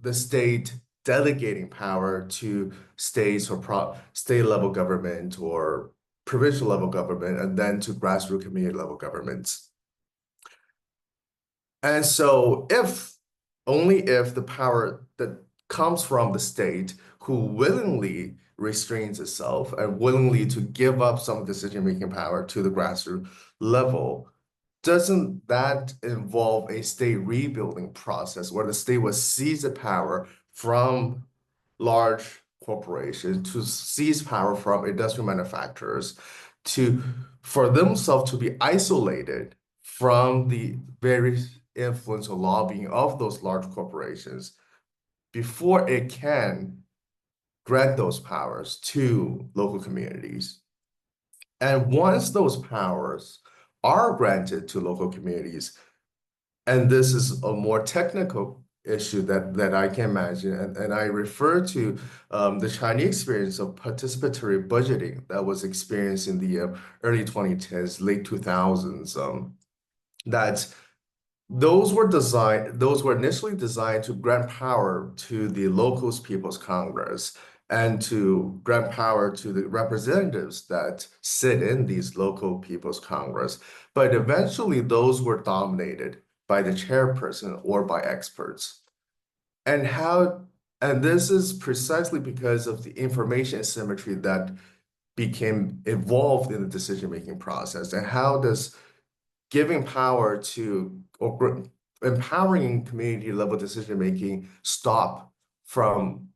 the state delegating power to states or state level government or provincial level government, and then to grassroots community level governments? And so only if the power that comes from the state, who willingly restrains itself and willingly to give up some decision-making power to the grassroots level, doesn't that involve a state rebuilding process where the state will seize the power from large corporations, to seize power from industrial manufacturers, for themselves to be isolated from the very influence or lobbying of those large corporations before it can grant those powers to local communities. And once those powers are granted to local communities, and this is a more technical issue that I can imagine, and I refer to the Chinese experience of participatory budgeting that was experienced in the early 2010s, late 2000s, that those were initially designed to grant power to the local People's Congress and to grant power to the representatives that sit in these local People's Congress. But eventually those were dominated by the chairperson or by experts. And this is precisely because of the information asymmetry that became involved in the decision-making process. And how does giving power to or empowering community level decision-making stop from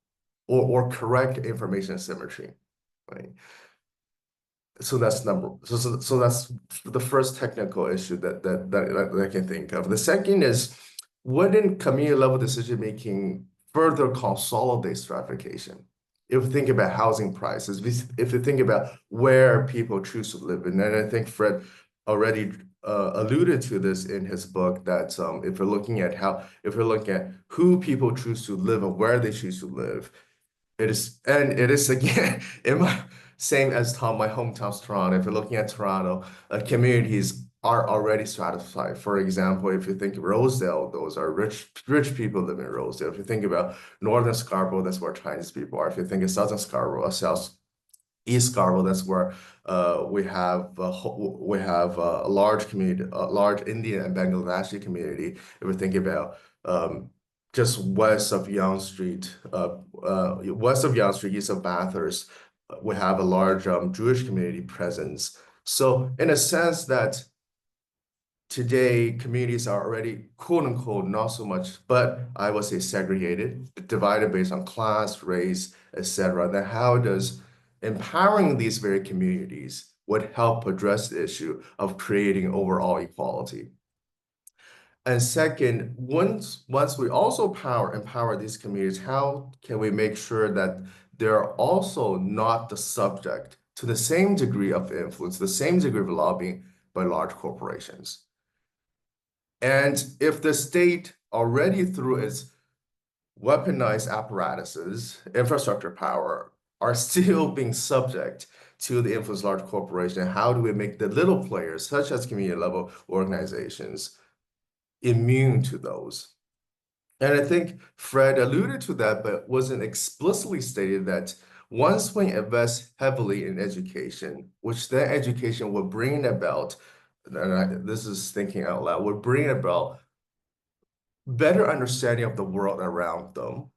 or correct information asymmetry, right? So that's that's the first technical issue that I can think of. The second is, wouldn't community level decision-making further consolidate stratification? If we think about housing prices, if we think about where people choose to live in, and I think Fred already alluded to this in his book, that if we're looking at who people choose to live and where they choose to live, it is again same as my hometown's Toronto. If you're looking at Toronto, communities are already stratified. For example, if you think of Rosedale, those are rich people live in Rosedale. If you think about Northern Scarborough, that's where Chinese people are. If you think of Southern Scarborough, East Scarborough, that's where we have a large community, a large Indian and Bangladeshi community. If we think about just west of Yonge Street, east of Bathurst, we have a large Jewish community presence. So in a sense that today communities are already quote unquote not so much, but I would say segregated, divided based on class, race, etc. Then how does empowering these very communities would help address the issue of creating overall equality? And second, once we also empower these communities, how can we make sure that they're also not the subject to the same degree of influence, the same degree of lobbying by large corporations? And if the state already through its weaponized apparatuses, infrastructure power, are still being subject to the influence of large corporations, how do we make the little players, such as community level organizations, immune to those? And I think Fred alluded to that, but wasn't explicitly stated that once we invest heavily in education, which then education will bring about, and this is thinking out loud, will bring about better understanding of the world around them.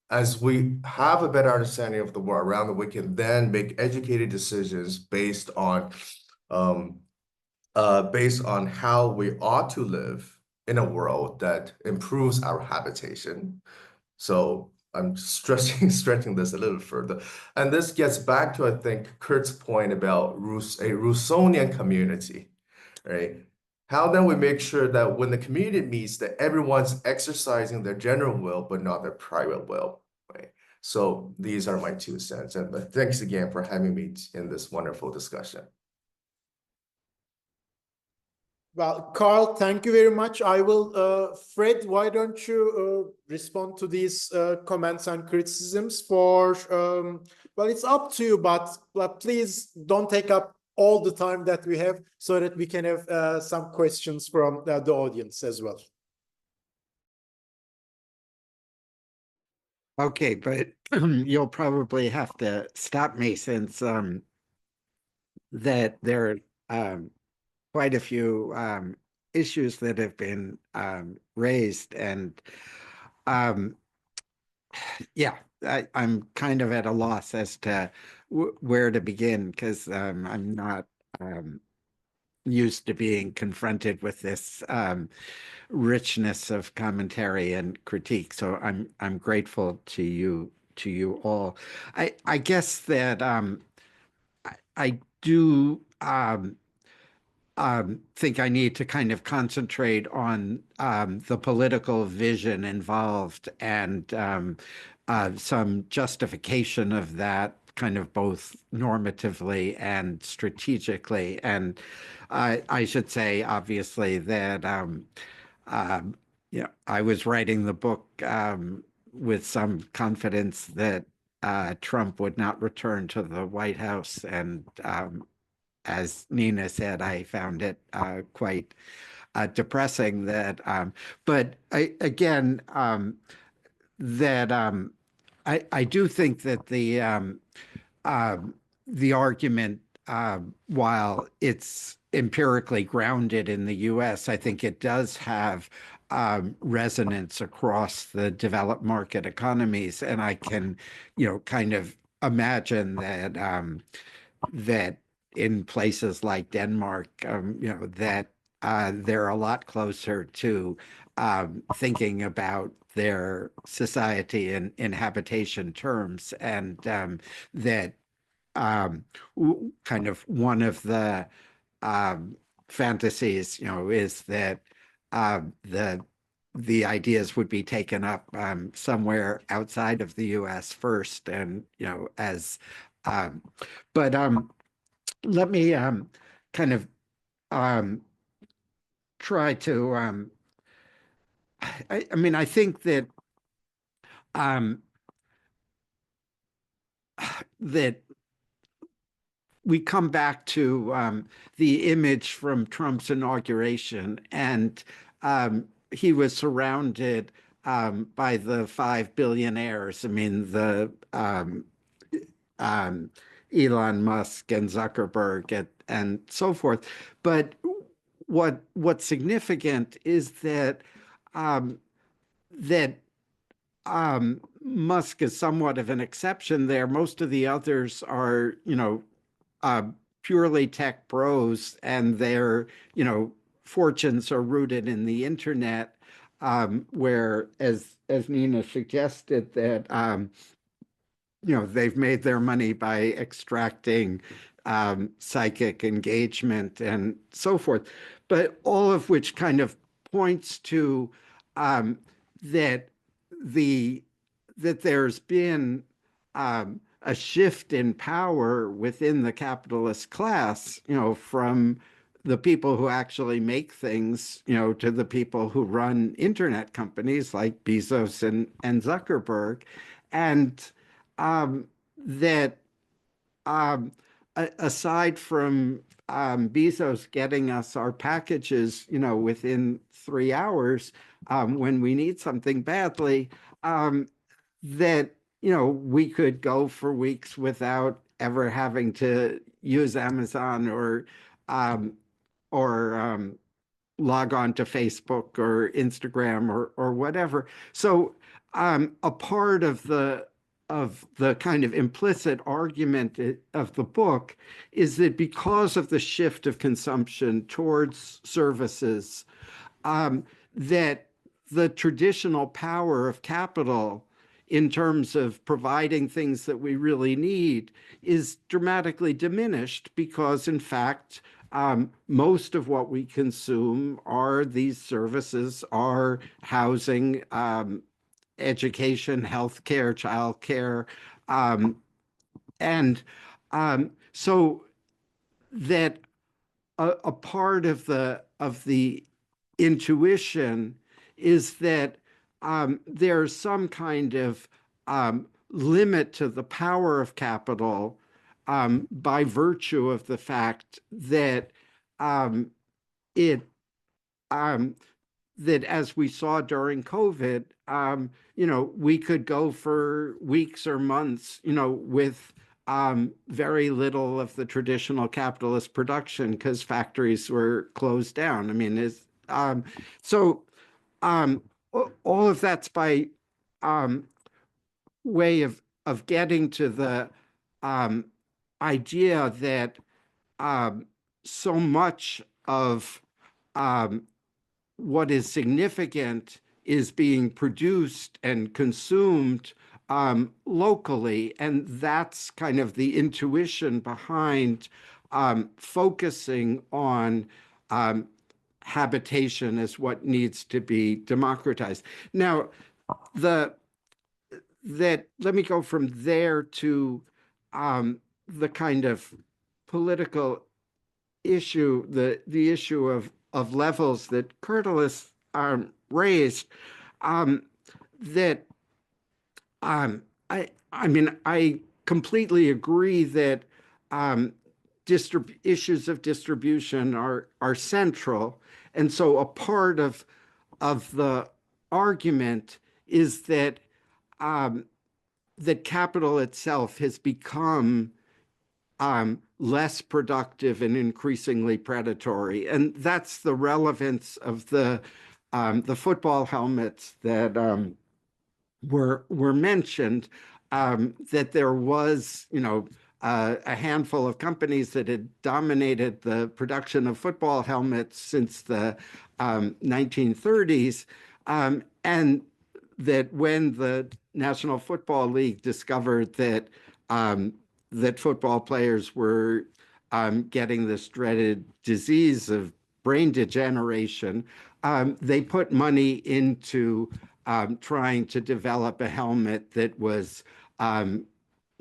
As we have a better understanding of the world around them, we can then make educated decisions based on how we ought to live in a world that improves our habitation. So I'm stretching this a little further. And this gets back to, I think, Kurt's point about a Rousseauian community, right? How then we make sure that when the community meets, that everyone's exercising their general will, but not their private will, right? So these are my 2 cents. And thanks again for having me in this wonderful discussion.
Well, Karl, thank you very much. I will, Fred, why don't you respond to these comments and criticisms for, well, it's up to you, but please don't take up all the time that we have so that we can have some questions from the audience as well.
Okay, but you'll probably have to stop me since that there are quite a few issues that have been raised, and yeah, I'm kind of at a loss as to where to begin, because I'm not used to being confronted with this richness of commentary and critique. So I'm grateful to you all. I guess that I do think I need to kind of concentrate on the political vision involved and some justification of that, kind of both normatively and strategically. And I should say, obviously, that I was writing the book with some confidence that Trump would not return to the White House. And as Nina said, I found it quite depressing that, but I do think that the argument, while it's empirically grounded in the US, I think it does have resonance across the developed market economies. And I can, kind of imagine that in places like Denmark, that they're a lot closer to thinking about their society in habitation terms, and that kind of one of the fantasies, is that the ideas would be taken up somewhere outside of the U.S. first, and but let me kind of try to. I mean, I think that that we come back to the image from Trump's inauguration, and he was surrounded by the 5 billionaires. I mean, the Elon Musk and Zuckerberg and so forth. But what's significant is that Musk is somewhat of an exception there. Most of the others are, purely tech bros, and their, fortunes are rooted in the internet, where, as Nina suggested, that they've made their money by extracting psychic engagement and so forth. But all of which kind of points to that there's been a shift in power within the capitalist class, from the people who actually make things, to the people who run internet companies like Bezos and Zuckerberg, and that aside from Bezos getting us our packages, within 3 hours when we need something badly, that we could go for weeks without ever having to use Amazon or log on to Facebook or Instagram or whatever. So a part of the kind of implicit argument of the book is that because of the shift of consumption towards services, that the traditional power of capital in terms of providing things that we really need is dramatically diminished, because in fact, most of what we consume are these services, are housing, education, healthcare, childcare, and so that a part of the intuition is that there's some kind of limit to the power of capital by virtue of the fact that that, as we saw during COVID, we could go for weeks or months, with very little of the traditional capitalist production because factories were closed down. I mean, all of that's by way of getting to the idea that so much of what is significant is being produced and consumed locally. And that's kind of the intuition behind focusing on habitation as what needs to be democratized. Now, let me go from there to the kind of political issue, the issue of levels that Kurtuluş raised. I mean, I completely agree that issues of distribution are central, and so a part of the argument is that that capital itself has become less productive and increasingly predatory, and that's the relevance of the football helmets that were mentioned. That there was, a handful of companies that had dominated the production of football helmets since the 1930s, and that when the National Football League discovered that that football players were getting this dreaded disease of brain degeneration, they put money into trying to develop a helmet that was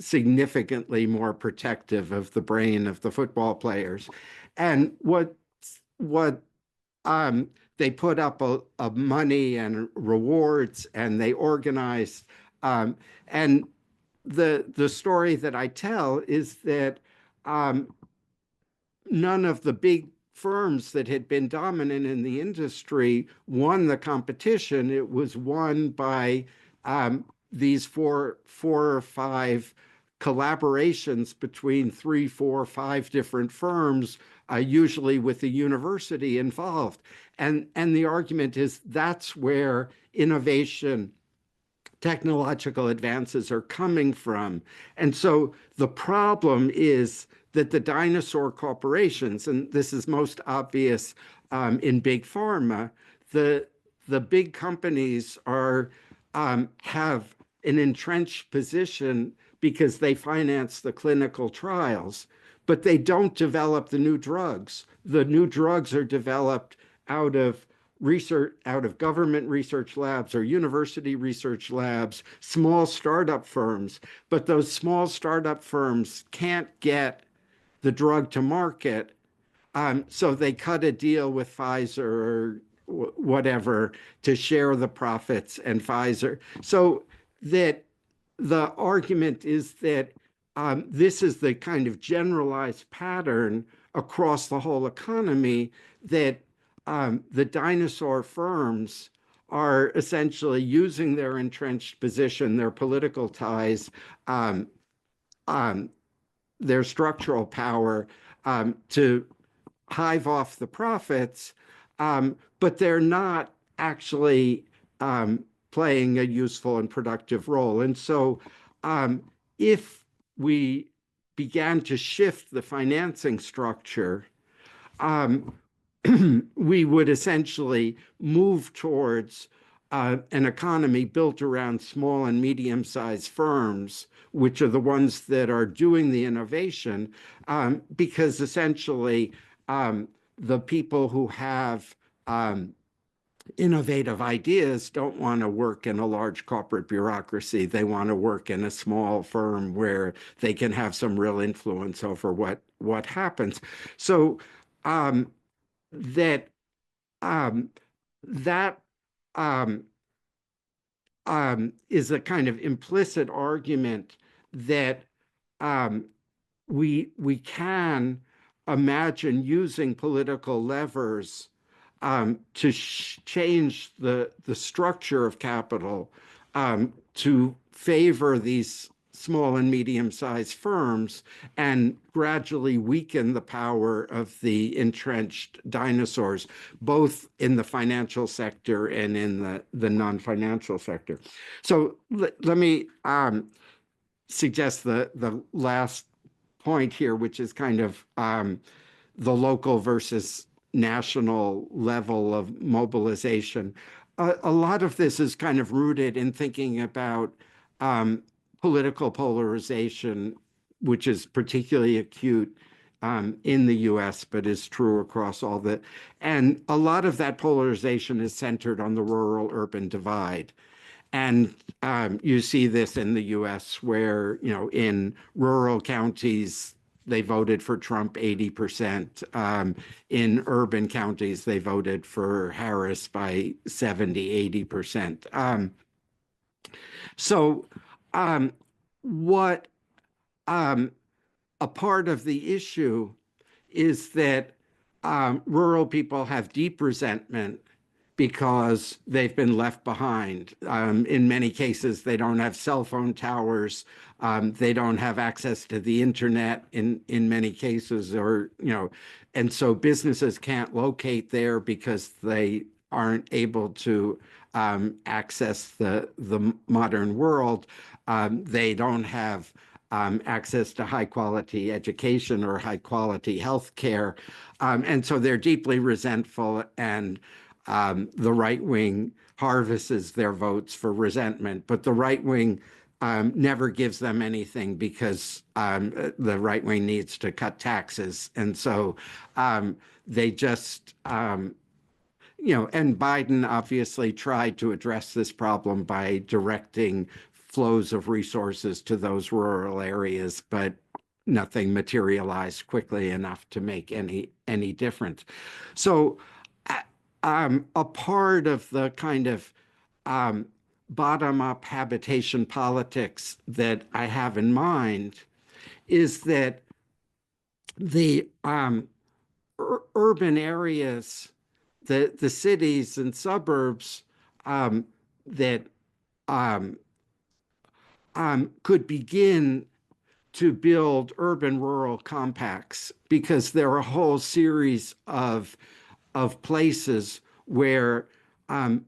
significantly more protective of the brain of the football players. And what they put up a money and rewards, and they organized. And the story that I tell is that none of the big firms that had been dominant in the industry won the competition. It was won by these four or five collaborations between 3, 4, 5 different firms, usually with the university involved. And the argument is that's where innovation, technological advances are coming from. And so the problem is that the dinosaur corporations, and this is most obvious in big pharma, the big companies have an entrenched position because they finance the clinical trials, but they don't develop the new drugs. The new drugs are developed out of research, out of government research labs or university research labs, small startup firms, but those small startup firms can't get the drug to market, so they cut a deal with Pfizer or whatever to share the profits and Pfizer. So that the argument is that this is the kind of generalized pattern across the whole economy, that the dinosaur firms are essentially using their entrenched position, their political ties, their structural power to hive off the profits, but they're not actually playing a useful and productive role. And so if we began to shift the financing structure, we would essentially move towards an economy built around small and medium-sized firms, which are the ones that are doing the innovation, because essentially the people who have innovative ideas don't want to work in a large corporate bureaucracy. They want to work in a small firm where they can have some real influence over what happens. So that is a kind of implicit argument that we can imagine using political levers to change the structure of capital to favor these small and medium-sized firms and gradually weaken the power of the entrenched dinosaurs, both in the financial sector and in the non-financial sector. So let me suggest the last point here, which is kind of the local versus national level of mobilization. A lot of this is kind of rooted in thinking about political polarization, which is particularly acute in the US, but is true across all the, and a lot of that polarization is centered on the rural-urban divide. And you see this in the US where, you know, in rural counties, they voted for Trump 80%. In urban counties, they voted for Harris by 70, 80%. What a part of the issue is that rural people have deep resentment because they've been left behind. In many cases, they don't have cell phone towers. They don't have access to the internet in many cases, or, you know, and so businesses can't locate there because they aren't able to access the modern world. They don't have access to high quality education or high quality health care. And so they're deeply resentful, and the right wing harvests their votes for resentment, but the right wing never gives them anything because the right wing needs to cut taxes. And so they just, you know, and Biden obviously tried to address this problem by directing flows of resources to those rural areas, but nothing materialized quickly enough to make any difference. So a part of the kind of bottom-up habitation politics that I have in mind is that the urban areas, the cities and suburbs that could begin to build urban-rural compacts, because there are a whole series of places where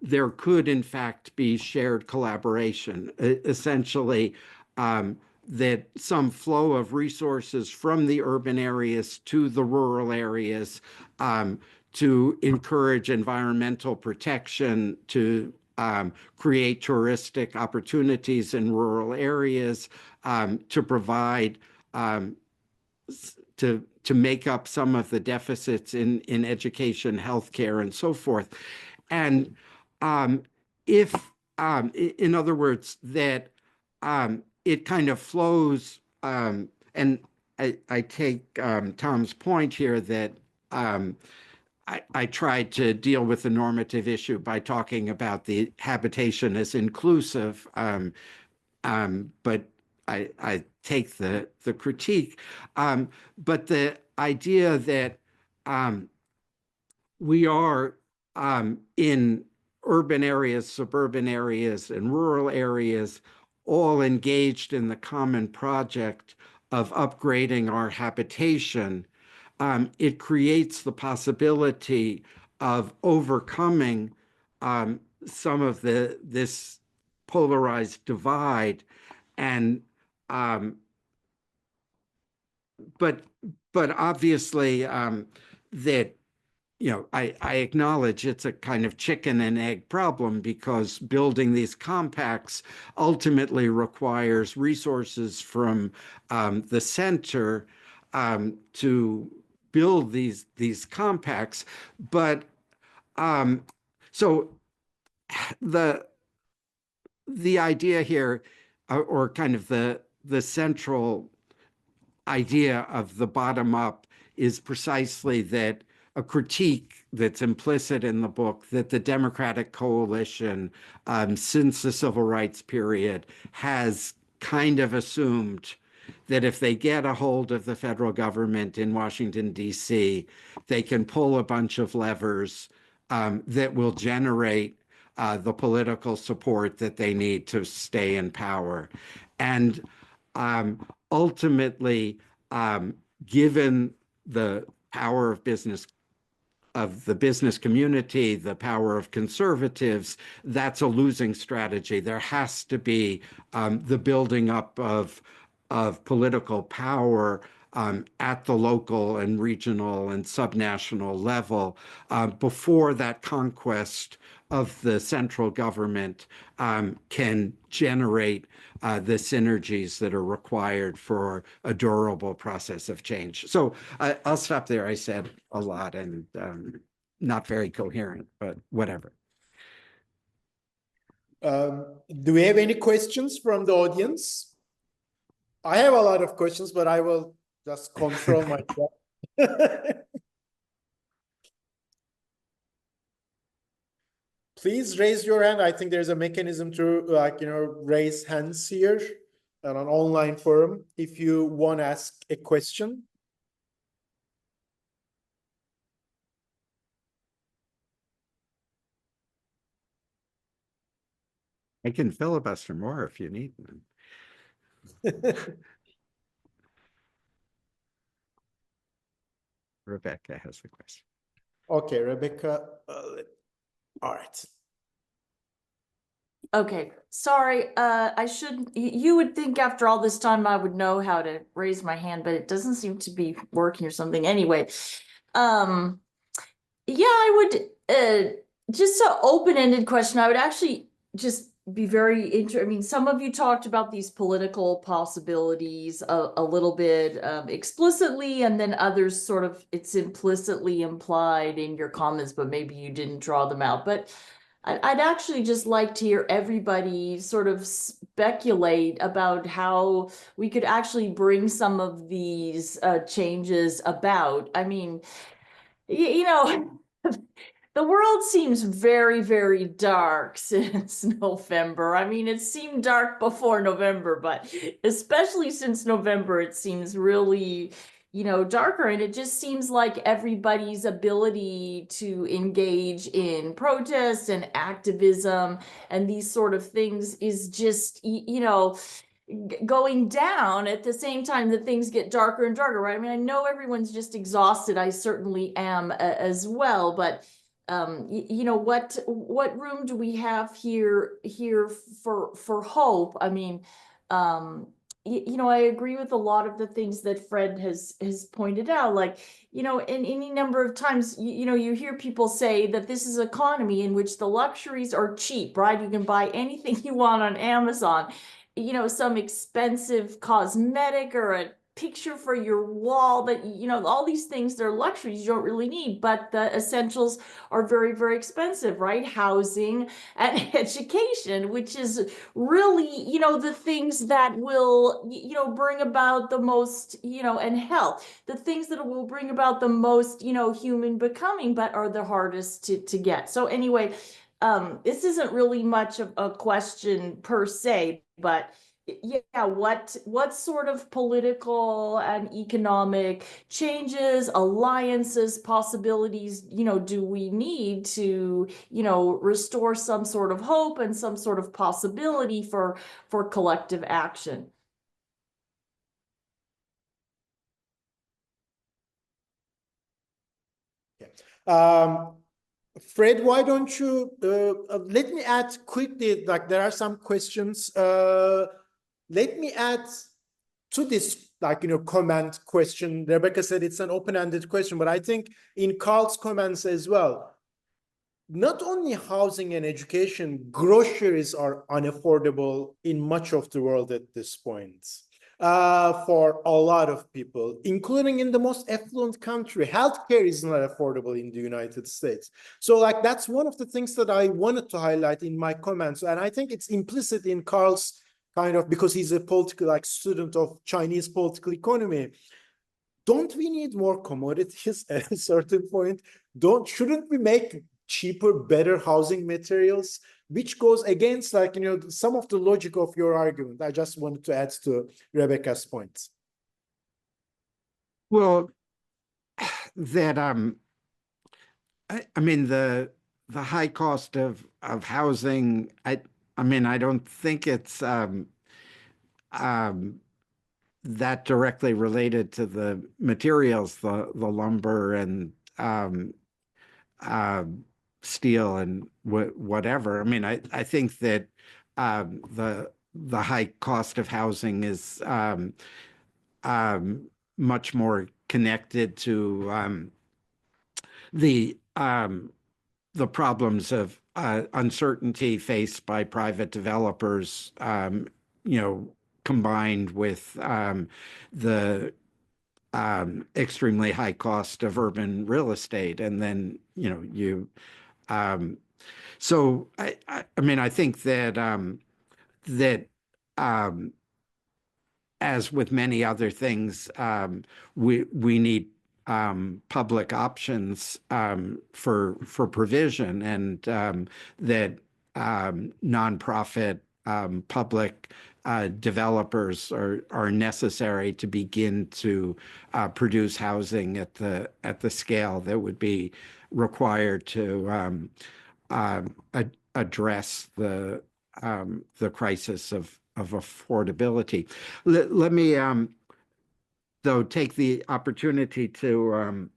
there could, in fact, be shared collaboration, essentially that some flow of resources from the urban areas to the rural areas to encourage environmental protection, to create touristic opportunities in rural areas, to provide, to make up some of the deficits in education, healthcare, and so forth. And if, in other words, that it kind of flows, and I take Tom's point here that I tried to deal with the normative issue by talking about the habitation as inclusive, but I take the critique. But the idea that we are in urban areas, suburban areas, and rural areas, all engaged in the common project of upgrading our habitation, it creates the possibility of overcoming some of this polarized divide, and but obviously that, you know, I acknowledge it's a kind of chicken and egg problem, because building these compacts ultimately requires resources from the center to build these compacts. But so the idea here, or kind of the central idea of the bottom up, is precisely that a critique that's implicit in the book, that the Democratic coalition since the civil rights period has kind of assumed that if they get a hold of the federal government in Washington, D.C., they can pull a bunch of levers that will generate the political support that they need to stay in power. And ultimately, given the power of the business community, the power of conservatives, that's a losing strategy. There has to be the building up of political power at the local and regional and subnational level before that conquest of the central government can generate the synergies that are required for a durable process of change. So I'll stop there. I said a lot and not very coherent, but whatever.
Do we have any questions from the audience? I have a lot of questions, but I will just control myself. Please raise your hand. I think there's a mechanism to raise hands here on an online forum if you want to ask a question.
I can filibuster more if you need. Rebecca has the question.
Okay, Rebecca. All right.
Okay, sorry. I should. You would think after all this time I would know how to raise my hand, but it doesn't seem to be working or something. Anyway, yeah, I would. Just an open-ended question. I would actually just be very interested. I mean, some of you talked about these political possibilities a little bit explicitly, and then others sort of it's implicitly implied in your comments, but maybe you didn't draw them out. But I'd actually just like to hear everybody sort of speculate about how we could actually bring some of these changes about. I mean, you know, the world seems very, very dark since November. I mean, it seemed dark before November, but especially since November, it seems really, darker. And it just seems like everybody's ability to engage in protests and activism and these sort of things is just, going down at the same time that things get darker and darker, right? I mean, I know everyone's just exhausted. I certainly am as well, but what room do we have here for hope? I mean, I agree with a lot of the things that Fred has pointed out. Like, in any number of times, you hear people say that this is an economy in which the luxuries are cheap, right? You can buy anything you want on Amazon. Some expensive cosmetic or a picture for your wall that, all these things, they're luxuries you don't really need, but the essentials are very, very expensive, right? Housing and education, which is really, the things that will, bring about the most, and health, the things that will bring about the most, human becoming, but are the hardest to get. So anyway, this isn't really much of a question per se, but yeah, what sort of political and economic changes, alliances, possibilities, do we need to, restore some sort of hope and some sort of possibility for collective action?
Fred, why don't you let me add quickly, like there are some questions. Let me add to this, comment question. Rebecca said it's an open-ended question, but I think in Karl's comments as well, not only housing and education, groceries are unaffordable in much of the world at this point. For a lot of people, including in the most affluent country. Healthcare is not affordable in the United States. So that's one of the things that I wanted to highlight in my comments. And I think it's implicit in Karl's because he's a political student of Chinese political economy. Don't we need more commodities at a certain point? Shouldn't we make cheaper, better housing materials, which goes against some of the logic of your argument? I just wanted to add to Rebecca's points.
Well, that I mean the high cost of housing, I mean, I don't think it's that directly related to the materials, the lumber and steel and whatever. I mean, I think that the high cost of housing is much more connected to the problems of uncertainty faced by private developers, combined with the extremely high cost of urban real estate. And then, so I mean, I think that as with many other things, we need public options for provision, and that nonprofit public developers are necessary to begin to produce housing at the scale that would be required to address the crisis of affordability. Let me though take the opportunity to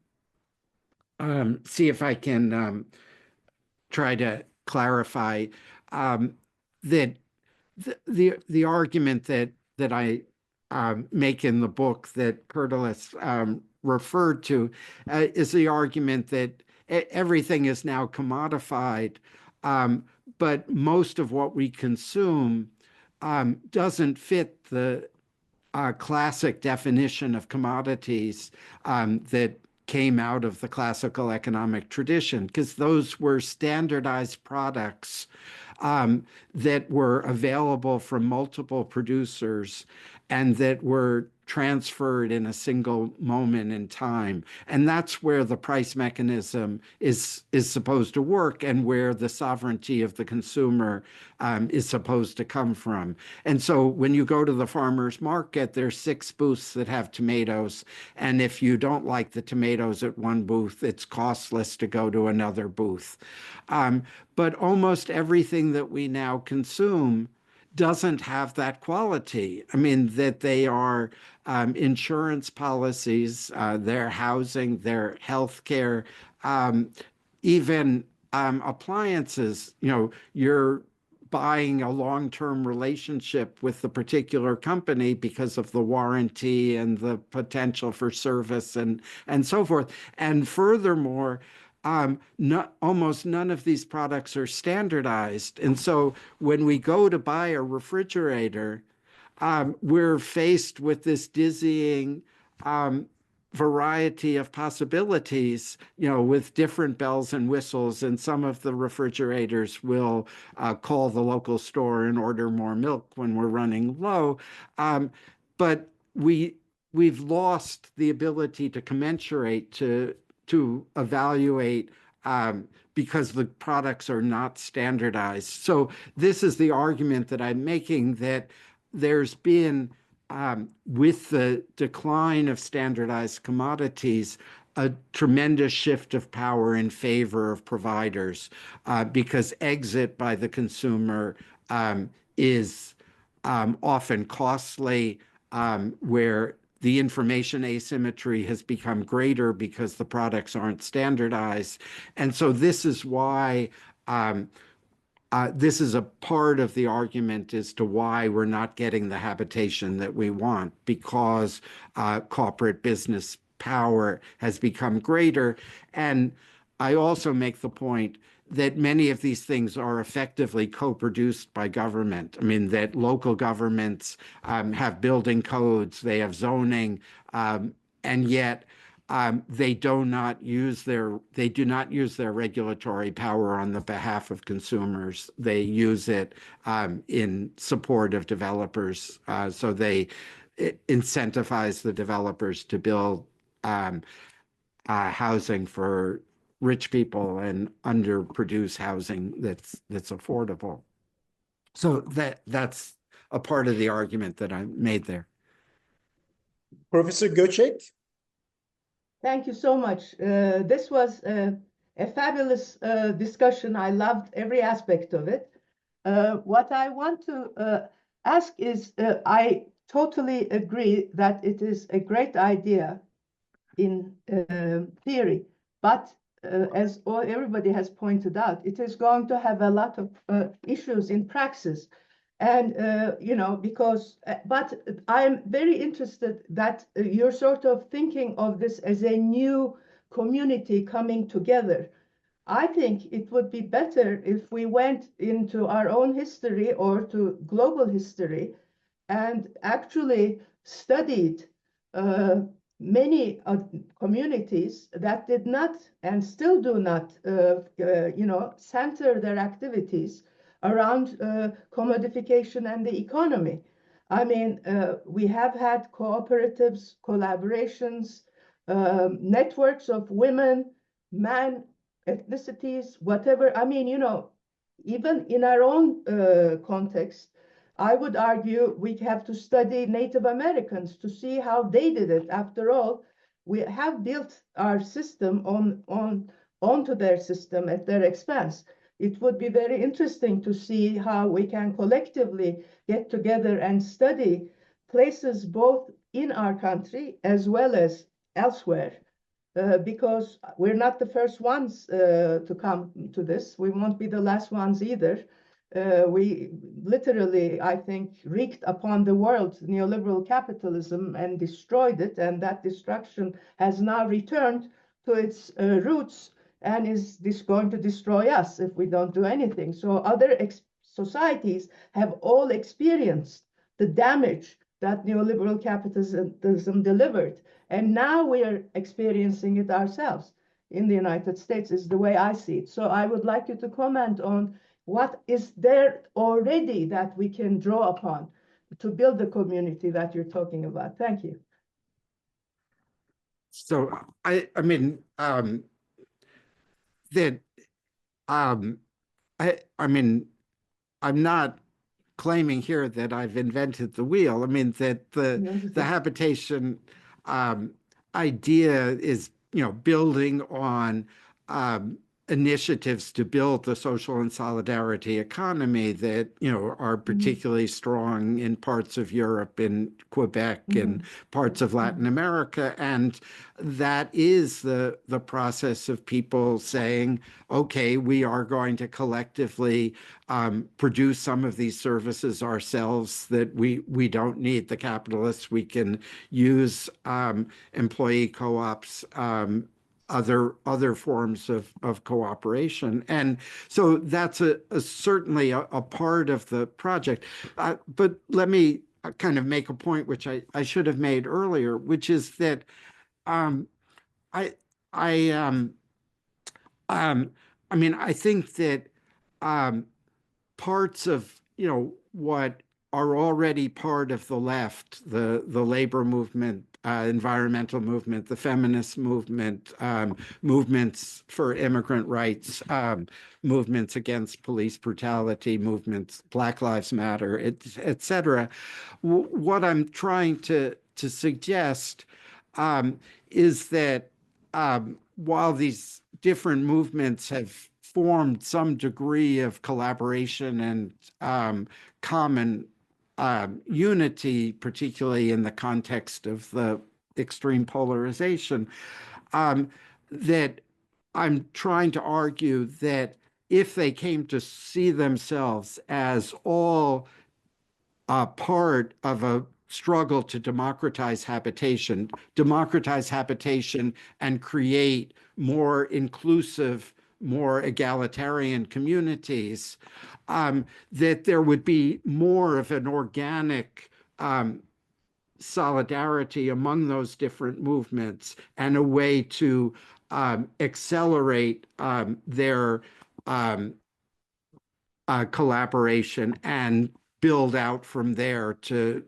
see if I can try to clarify that the argument that I make in the book that Kurtuluş referred to is the argument that everything is now commodified, but most of what we consume doesn't fit the classic definition of commodities that came out of the classical economic tradition, because those were standardized products that were available from multiple producers and that were transferred in a single moment in time. And that's where the price mechanism is supposed to work, and where the sovereignty of the consumer is supposed to come from. And so when you go to the farmer's market, there's 6 booths that have tomatoes. And if you don't like the tomatoes at one booth, it's costless to go to another booth. But almost everything that we now consume doesn't have that quality. I mean, that they are insurance policies, their housing, their healthcare, even appliances. You're buying a long-term relationship with the particular company because of the warranty and the potential for service and so forth. And furthermore, almost none of these products are standardized. And so when we go to buy a refrigerator, we're faced with this dizzying variety of possibilities, with different bells and whistles. And some of the refrigerators will call the local store and order more milk when we're running low. But we've lost the ability to commensurate, to evaluate, because the products are not standardized. So this is the argument that I'm making, that there's been, with the decline of standardized commodities, a tremendous shift of power in favor of providers, because exit by the consumer is often costly, where the information asymmetry has become greater because the products aren't standardized. And so this is why this is a part of the argument as to why we're not getting the habitation that we want, because corporate business power has become greater. And I also make the point that many of these things are effectively co-produced by government. I mean, that local governments have building codes, they have zoning, and yet they do not use their regulatory power on the behalf of consumers. They use it in support of developers. So they incentivize the developers to build housing for rich people and underproduce housing that's affordable. So that's a part of the argument that I made there.
Professor Göçek?
Thank you so much. This was a fabulous discussion. I loved every aspect of it. What I want to ask is, I totally agree that it is a great idea in theory, but as everybody has pointed out, it is going to have a lot of issues in praxis. And, but I'm very interested that you're sort of thinking of this as a new community coming together. I think it would be better if we went into our own history or to global history and actually studied many communities that did not and still do not, center their activities around commodification and the economy. I mean, we have had cooperatives, collaborations, networks of women, men, ethnicities, whatever. I mean, even in our own context, I would argue we have to study Native Americans to see how they did it. After all, we have built our system onto their system at their expense. It would be very interesting to see how we can collectively get together and study places both in our country as well as elsewhere. Because we're not the first ones to come to this. We won't be the last ones either. We literally, I think, wreaked upon the world neoliberal capitalism and destroyed it. And that destruction has now returned to its roots and is going to destroy us if we don't do anything. So other societies have all experienced the damage that neoliberal capitalism delivered. And now we are experiencing it ourselves in the United States, is the way I see it. So I would like you to comment on what is there already that we can draw upon to build the community that you're talking about. Thank you.
So I mean, I'm not claiming here that I've invented the wheel. I mean that the habitation idea is, building on initiatives to build the social and solidarity economy that, are particularly strong in parts of Europe, in Quebec, and parts of Latin America. And that is the process of people saying, okay, we are going to collectively produce some of these services ourselves that we don't need the capitalists. We can use employee co-ops, other forms of cooperation. And so that's certainly a part of the project. But let me kind of make a point which I should have made earlier, which is that I think that parts of, what are already part of the left, the labor movement, environmental movement, the feminist movement, movements for immigrant rights, movements against police brutality, movements, Black Lives Matter, et cetera. What I'm trying to suggest is that while these different movements have formed some degree of collaboration and common unity, particularly in the context of the extreme polarization, that I'm trying to argue that if they came to see themselves as all part of a struggle to democratize habitation and create more inclusive, more egalitarian communities, that there would be more of an organic solidarity among those different movements and a way to accelerate their collaboration and build out from there to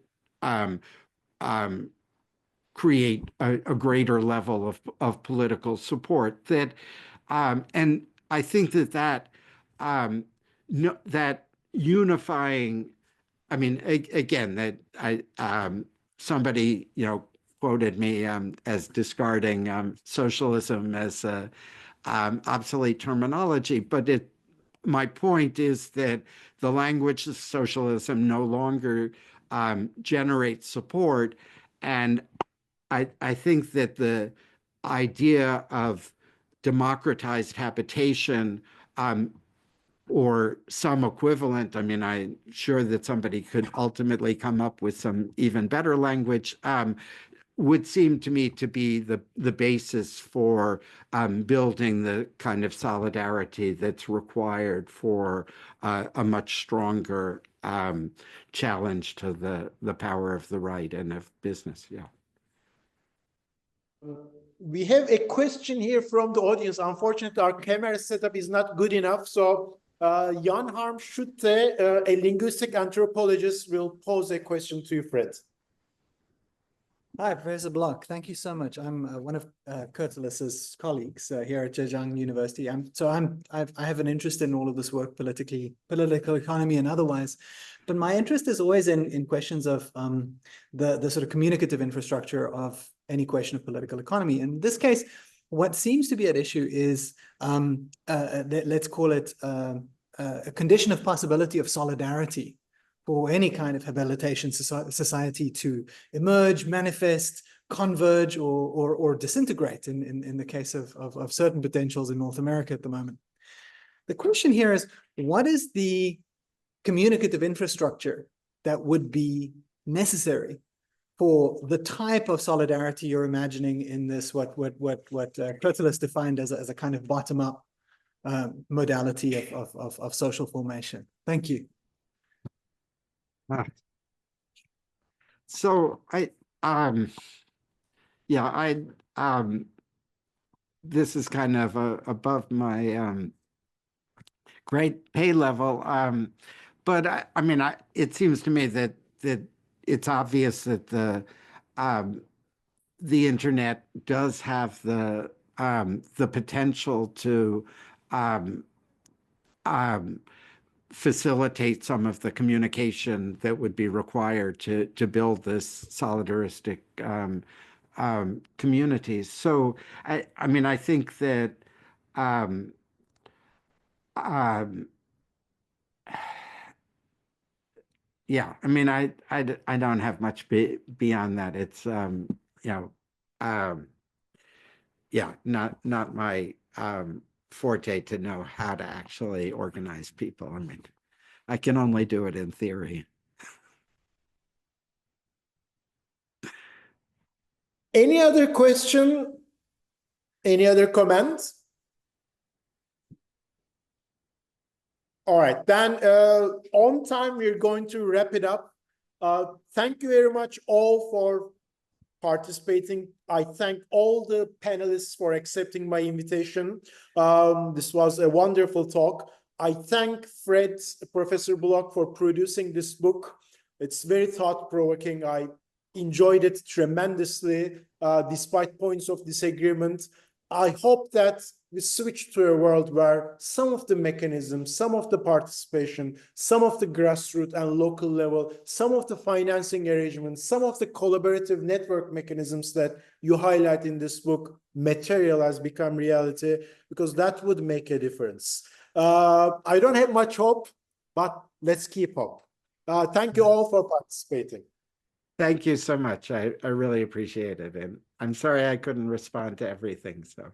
create a greater level of political support. And I think that unifying, I mean, again, that somebody, quoted me as discarding socialism as obsolete terminology, but my point is that the language of socialism no longer generates support. And I think that the idea of democratized habitation or some equivalent, I mean, I'm sure that somebody could ultimately come up with some even better language, would seem to me to be the basis for building the kind of solidarity that's required for a much stronger challenge to the power of the right and of business. Yeah.
We have a question here from the audience. Unfortunately, our camera setup is not good enough. So Jan Harmschutte, a linguistic anthropologist, will pose a question to you, Fred.
Hi, Professor Block. Thank you so much. I'm one of Kurtulus's colleagues here at Zhejiang University. I have an interest in all of this work, political economy and otherwise. But my interest is always in questions of the sort of communicative infrastructure of any question of political economy. In this case, what seems to be at issue is, let's call it a condition of possibility of solidarity for any kind of habilitation society to emerge, manifest, converge, or disintegrate in the case of certain potentials in North America at the moment. The question here is, what is the communicative infrastructure that would be necessary for the type of solidarity you're imagining in this, what Kurtuluş defined as a kind of bottom-up modality of social formation? Thank you.
So this is kind of above my great pay level, but I mean, it seems to me that it's obvious that the internet does have the potential to facilitate some of the communication that would be required to build this solidaristic communities. So I mean, I think that yeah, I mean, I don't have much beyond that. It's yeah, not my forte to know how to actually organize people. I mean, I can only do it in theory.
Any other question? Any other comments? All right, then on time, we're going to wrap it up. Thank you very much all for participating. I thank all the panelists for accepting my invitation. This was a wonderful talk. I thank Fred, Professor Block, for producing this book. It's very thought-provoking. I enjoyed it tremendously, despite points of disagreement. I hope that we switch to a world where some of the mechanisms, some of the participation, some of the grassroots and local level, some of the financing arrangements, some of the collaborative network mechanisms that you highlight in this book materialize, become reality, because that would make a difference. I don't have much hope, but let's keep hope. Thank you all for participating.
Thank you so much. I really appreciate it. And I'm sorry I couldn't respond to everything. So.